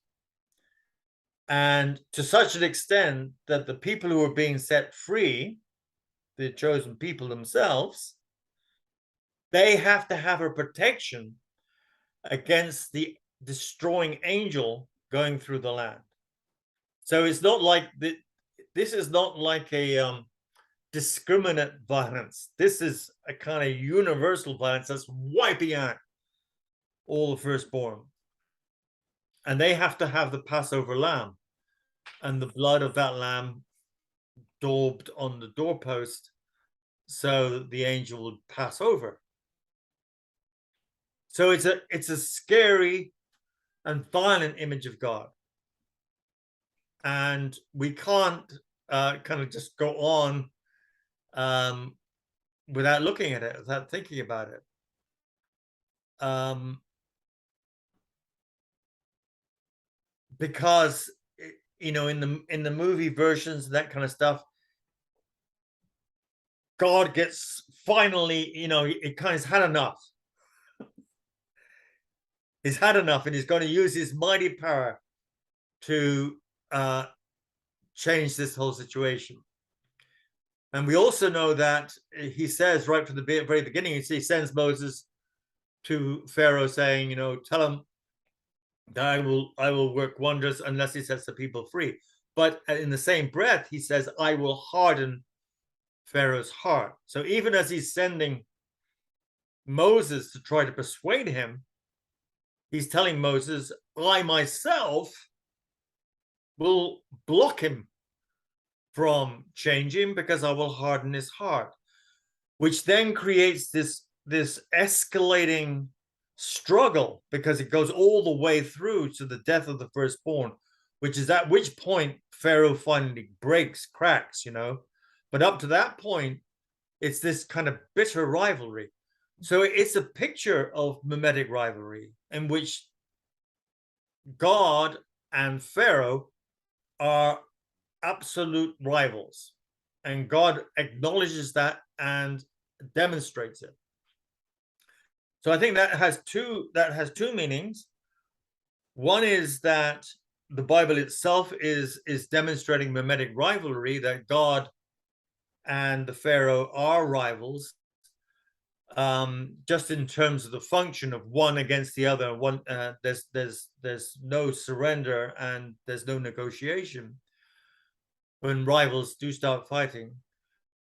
and to such an extent that the people who are being set free, the chosen people themselves, they have to have a protection against the destroying angel going through the land. So it's not like this is not like a discriminate violence. This is a kind of universal violence that's wiping out all the firstborn. And they have to have the Passover lamb, and the blood of that lamb daubed on the doorpost so that the angel would pass over. So it's a scary and violent image of God. And we can't kind of just go on without looking at it, without thinking about it. Because you know, in the movie versions, that kind of stuff, God gets finally, you know, it kind of had enough. He's had enough, and he's going to use his mighty power to change this whole situation. And we also know that he says right from the very beginning, he sends Moses to Pharaoh saying, you know, tell him that I will work wonders unless he sets the people free. But in the same breath, he says, I will harden Pharaoh's heart. So even as he's sending Moses to try to persuade him, he's telling Moses, I myself will block him from changing because I will harden his heart, which then creates this escalating struggle, because it goes all the way through to the death of the firstborn, which is at which point Pharaoh finally cracks, you know. But up to that point, it's this kind of bitter rivalry. So it's a picture of mimetic rivalry in which God and Pharaoh are absolute rivals, and God acknowledges that and demonstrates it. So I think that has two meanings. One is that the Bible itself is demonstrating mimetic rivalry, that God and the Pharaoh are rivals, just in terms of the function of one against the other. One, there's no surrender and there's no negotiation when rivals do start fighting.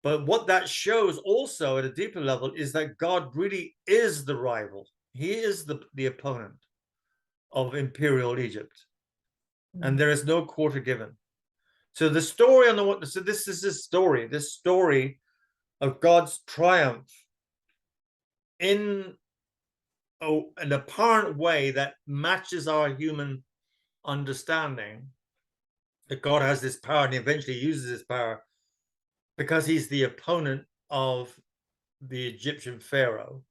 But what that shows also at a deeper level is that God really is the rival. He is the opponent of imperial Egypt, and there is no quarter given. So the story on the one, so this is this story of God's triumph in an apparent way that matches our human understanding, that God has this power and he eventually uses this power because he's the opponent of the Egyptian Pharaoh.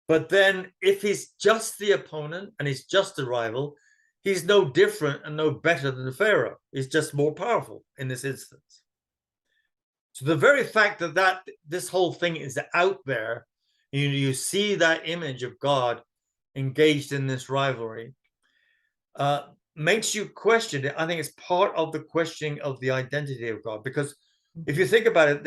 But then if he's just the opponent and he's just a rival, he's no different and no better than the Pharaoh. He's just more powerful in this instance. So the very fact that this whole thing is out there, you see that image of God engaged in this rivalry, makes you question it. I think it's part of the questioning of the identity of God, because if you think about it,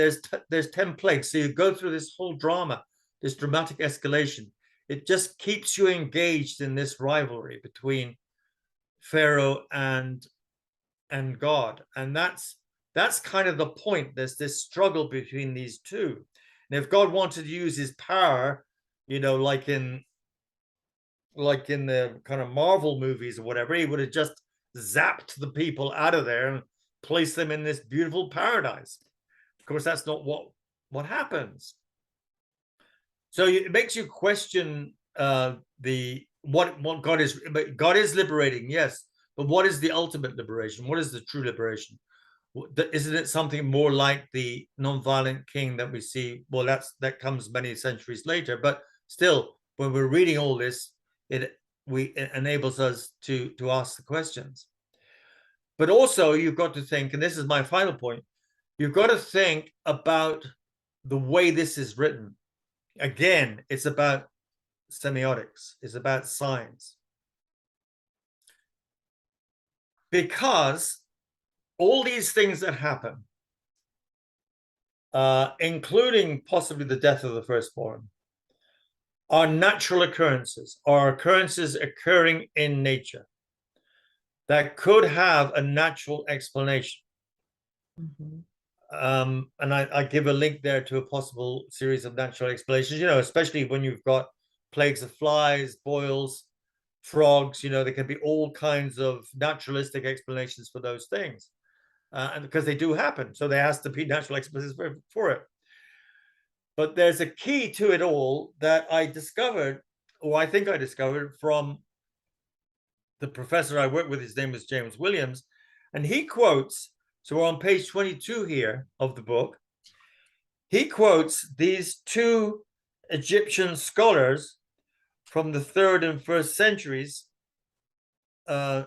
there's 10 plagues. So you go through this whole drama, this dramatic escalation. It just keeps you engaged in this rivalry between Pharaoh and God, and that's kind of the point. There's this struggle between these two. And if God wanted to use his power, you know, like in the kind of Marvel movies or whatever, he would have just zapped the people out of there and placed them in this beautiful paradise. Of course, that's not what happens. So it makes you question what God is. But God is liberating, yes. But what is the ultimate liberation? What is the true liberation? Isn't it something more like the nonviolent king that we see? Well, that comes many centuries later, but still, when we're reading all this, it enables us to ask the questions. But also, you've got to think, and this is my final point, you've got to think about the way this is written. Again, it's about semiotics, it's about science. Because all these things that happen, including possibly the death of the firstborn, are natural occurrences, or occurrences occurring in nature that could have a natural explanation. And I give a link there to a possible series of natural explanations, you know, especially when you've got plagues of flies, boils, frogs, you know, there can be all kinds of naturalistic explanations for those things. And because they do happen, so there has to be natural explanations for it. But there's a key to it all that I discovered, or I think I discovered, from the professor I worked with. His name was James Williams, and he quotes, so we're on page 22 here of the book. He quotes these two Egyptian scholars from the 3rd and 1st centuries, 3rd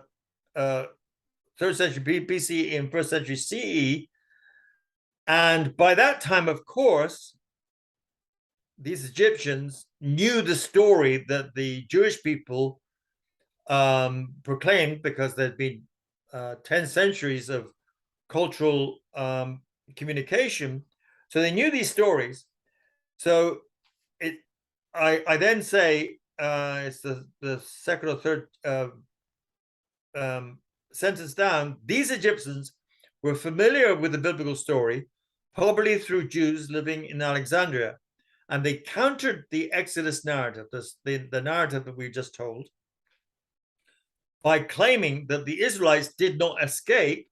century BCE and 1st century CE. And by that time, of course, these Egyptians knew the story that the Jewish people proclaimed, because there'd been 10 centuries of cultural communication. So they knew these stories. So I then say, it's the second or third sentence down, these Egyptians were familiar with the biblical story, probably through Jews living in Alexandria, and they countered the Exodus narrative, the narrative that we just told, by claiming that the Israelites did not escape.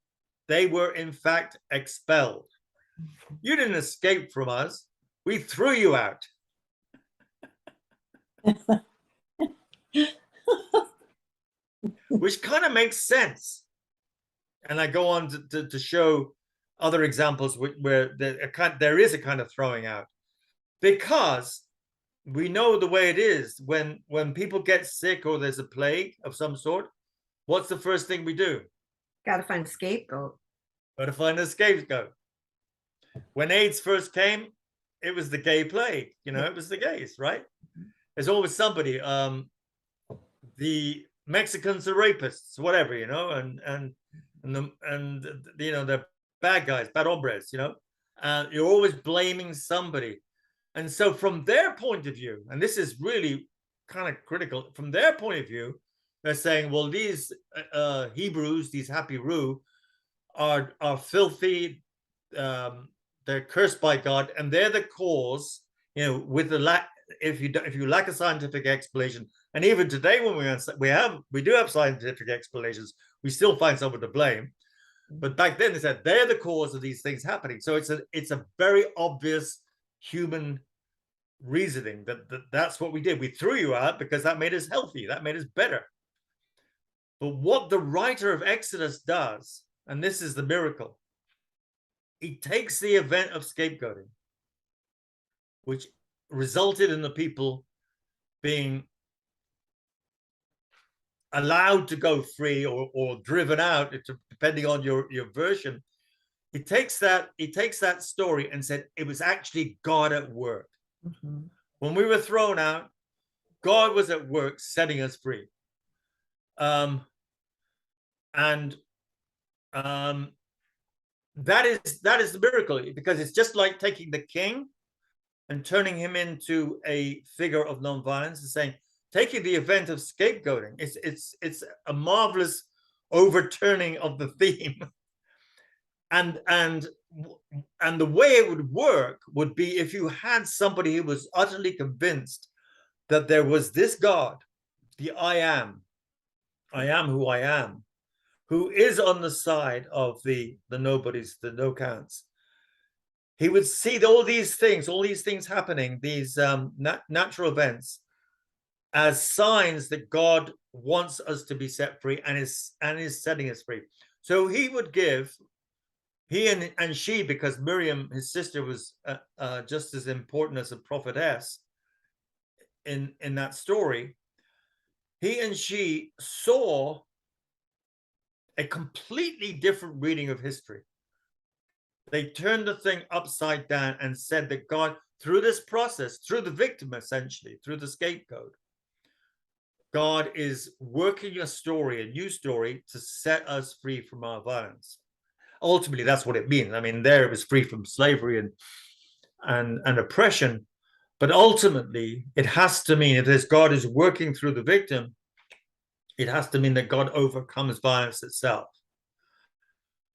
They were in fact expelled. You didn't escape from us. We threw you out. Which kind of makes sense. And I go on to show other examples where there is a kind of throwing out, because we know the way it is when people get sick or there's a plague of some sort. What's the first thing we do? Got to find a scapegoat. Got to find a scapegoat. When AIDS first came, it was the gay plague. You know, it was the gays, right? There's always somebody. The Mexicans are rapists, whatever, you know, and you know, they're bad guys, bad hombres, you know. You're always blaming somebody. And so from their point of view, and this is really kind of critical, from their point of view, they're saying, well, these Hebrews, these happy Ru, are filthy, they're cursed by God, and they're the cause, you know, with the lack, if you lack a scientific explanation, and even today when we do have scientific explanations, we still find someone to blame. But back then they said they're the cause of these things happening. So it's a very obvious human reasoning that's what we did. We threw you out because that made us healthy, that made us better. But what the writer of Exodus does, and this is the miracle, he takes the event of scapegoating, which resulted in the people being allowed to go free or driven out, depending on your version. He takes that story and said it was actually God at work. Mm-hmm. When we were thrown out, God was at work setting us free. That is the miracle, because it's just like taking the king and turning him into a figure of nonviolence and saying, taking the event of scapegoating. It's a marvelous overturning of the theme. And the way it would work would be if you had somebody who was utterly convinced that there was this God, the I am who I am, who is on the side of the nobodies, the no counts. He would see all these things happening, these natural events, as signs that God wants us to be set free and is setting us free. So he would give, he and she, because Miriam, his sister, was just as important as a prophetess in that story. He and she saw a completely different reading of history. They turned the thing upside down and said that God, through this process, through the victim, essentially, through the scapegoat, God is working a new story to set us free from our violence. Ultimately, that's what it means. I mean, there it was free from slavery and oppression. But ultimately, it has to mean, if this God is working through the victim, it has to mean that God overcomes violence itself.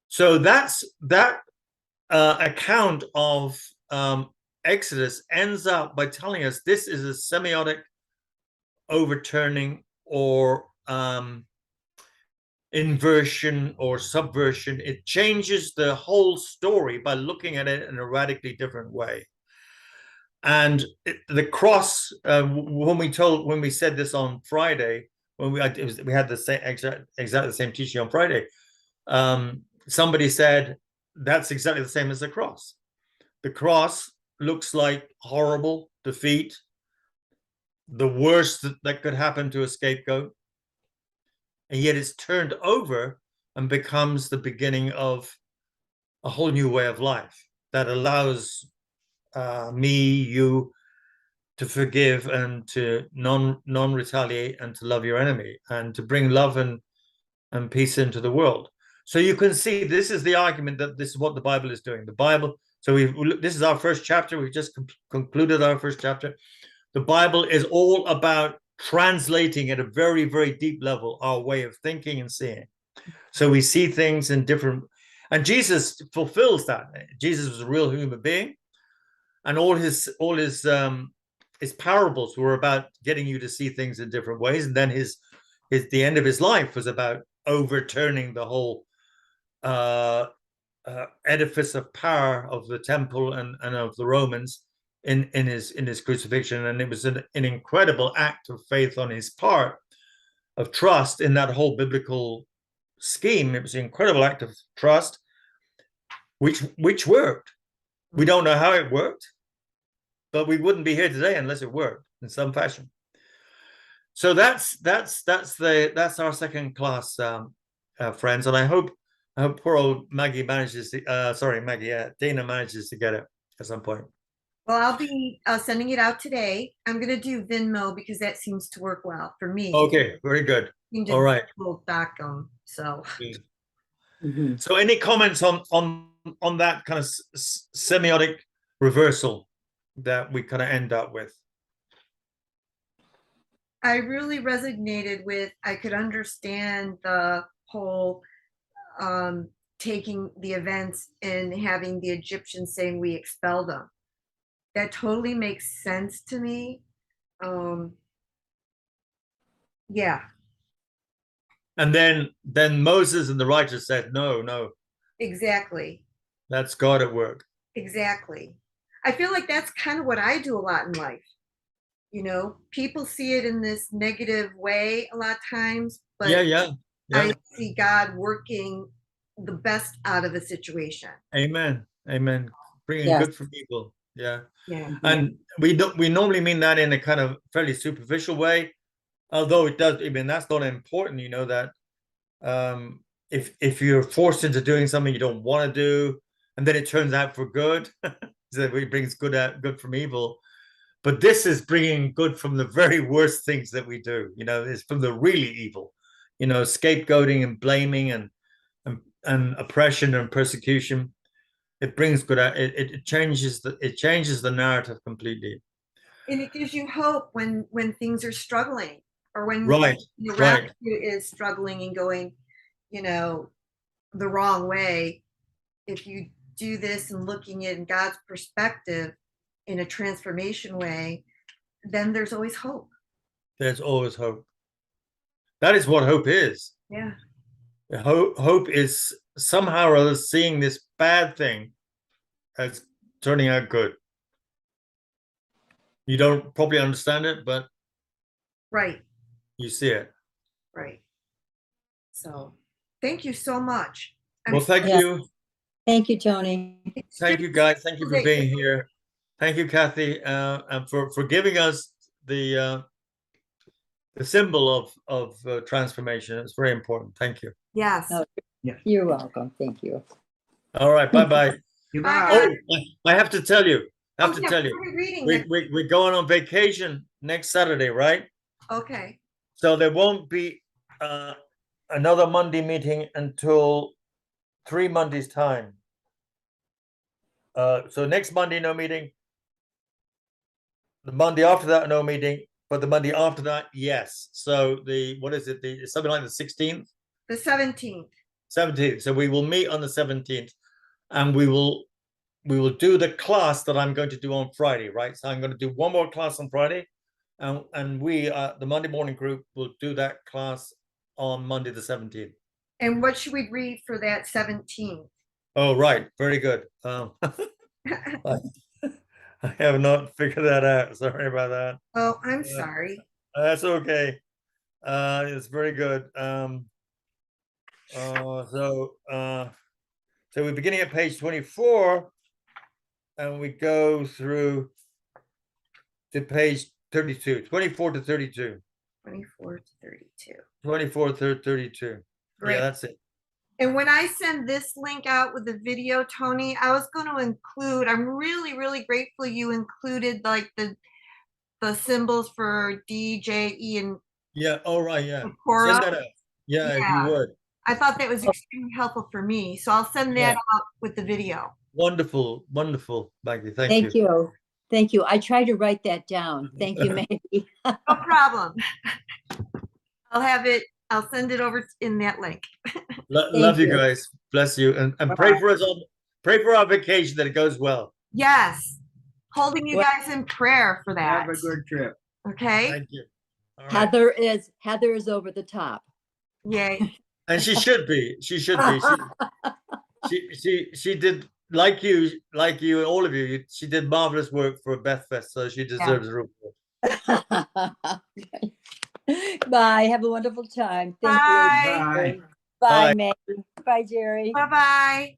So that account of Exodus ends up by telling us this is a semiotic overturning or inversion or subversion. It changes the whole story by looking at it in a radically different way. And the cross, when we said this on Friday, when we had the same exactly the same teaching on Friday, somebody said that's exactly the same as the cross. The cross looks like horrible defeat, the worst that could happen to a scapegoat, and yet it's turned over and becomes the beginning of a whole new way of life that allows me, you, to forgive and to non-retaliate and to love your enemy and to bring love and peace into the world. So you can see this is the argument that this is what the Bible is doing. The Bible, so this is our first chapter. We've just concluded our first chapter. The Bible is all about translating at a very, very deep level our way of thinking and seeing. So we see things in different, and Jesus fulfills that. Jesus was a real human being, and all his parables were about getting you to see things in different ways. And then the end of his life was about overturning the whole edifice of power of the temple and of the Romans in his crucifixion. And it was an incredible act of faith on his part, of trust in that whole biblical scheme. It was an incredible act of trust, which worked. We don't know how it worked, but we wouldn't be here today unless it worked in some fashion. So that's our second class, friends, and I hope poor old Maggie manages to, Dana manages to get it at some point. Well, I'll be sending it out today. I'm going to do Venmo because that seems to work well for me. Okay, very good. All right. So. Mm-hmm. So, any comments on that kind of semiotic reversal that we kind of end up with? I really resonated with, I could understand the whole taking the events and having the Egyptians saying we expelled them. That totally makes sense to me. Yeah. And then Moses and the writers said, no. Exactly. That's God at work. Exactly. I feel like that's kind of what I do a lot in life. You know, people see it in this negative way a lot of times, but yeah. I see God working the best out of a situation. Amen. Bringing good from people. Yeah. And we normally mean that in a kind of fairly superficial way, although it does. I mean, that's not important. You know that if you're forced into doing something you don't want to do, and then it turns out for good, so it brings good from evil. But this is bringing good from the very worst things that we do. You know, it's from the really evil. You know, scapegoating and blaming and oppression and persecution. It brings good out. It changes the narrative completely. And it gives you hope when things are struggling, or when is struggling and going, you know, the wrong way. If you do this and looking at in God's perspective in a transformation way, then there's always hope. There's always hope. That is what hope is. Yeah. Hope is somehow or other seeing this bad thing as turning out good. You don't probably understand it, but you see it. Right. So thank you so much. Well, thank you. Thank you, Tony. Thank you, guys. Thank you for being here. Thank you, Kathy, and for giving us the symbol of transformation. It's very important. Thank you. Yes. Oh, you're welcome. Thank you. All right. Bye-bye. Goodbye. Oh, I have to tell you. Reading we're going on vacation next Saturday, right? Okay. So there won't be another Monday meeting until 3 Mondays' time. So next Monday, no meeting. The Monday after that, no meeting. But the Monday after that, yes. So what is it? Something like the 16th? The 17th. 17th. So we will meet on the 17th, and we will do the class that I'm going to do on Friday, right? So I'm going to do one more class on Friday, and we, the Monday morning group, will do that class on Monday the 17th. And what should we read for that 17th? Oh, right. Very good. I have not figured that out. Sorry about that. Oh, I'm sorry. That's okay. It's very good. So we're beginning at page 24, and we go through to page 32, 24 to 32. 24 to 32. 24 to 32. Great. Yeah, that's it. And when I send this link out with the video, Tony, I was going to include, I'm really, really grateful you included like the symbols for D, J, E, and Yeah. All right. Yeah. Cora. Send that out. Yeah, if you would. I thought that was extremely helpful for me. So I'll send that out with the video. Wonderful. Wonderful, Maggie. Thank Thank you. you. Thank you. I tried to write that down. Thank you, Maggie. No problem. I'll send it over in that link. Love you you. guys. Bless you. And pray for us pray for our vacation that it goes well. Yes. Holding you guys in prayer for that. Have a good trip. Okay. Thank you. All right. Heather is over the top. Yay. And she should be. She should be. She did, like you, all of you, she did marvelous work for Beth Fest, so she deserves a reward. Bye. Have a wonderful time. Thank Bye. you. Bye, Maggie. Bye, Jerry. Bye-bye.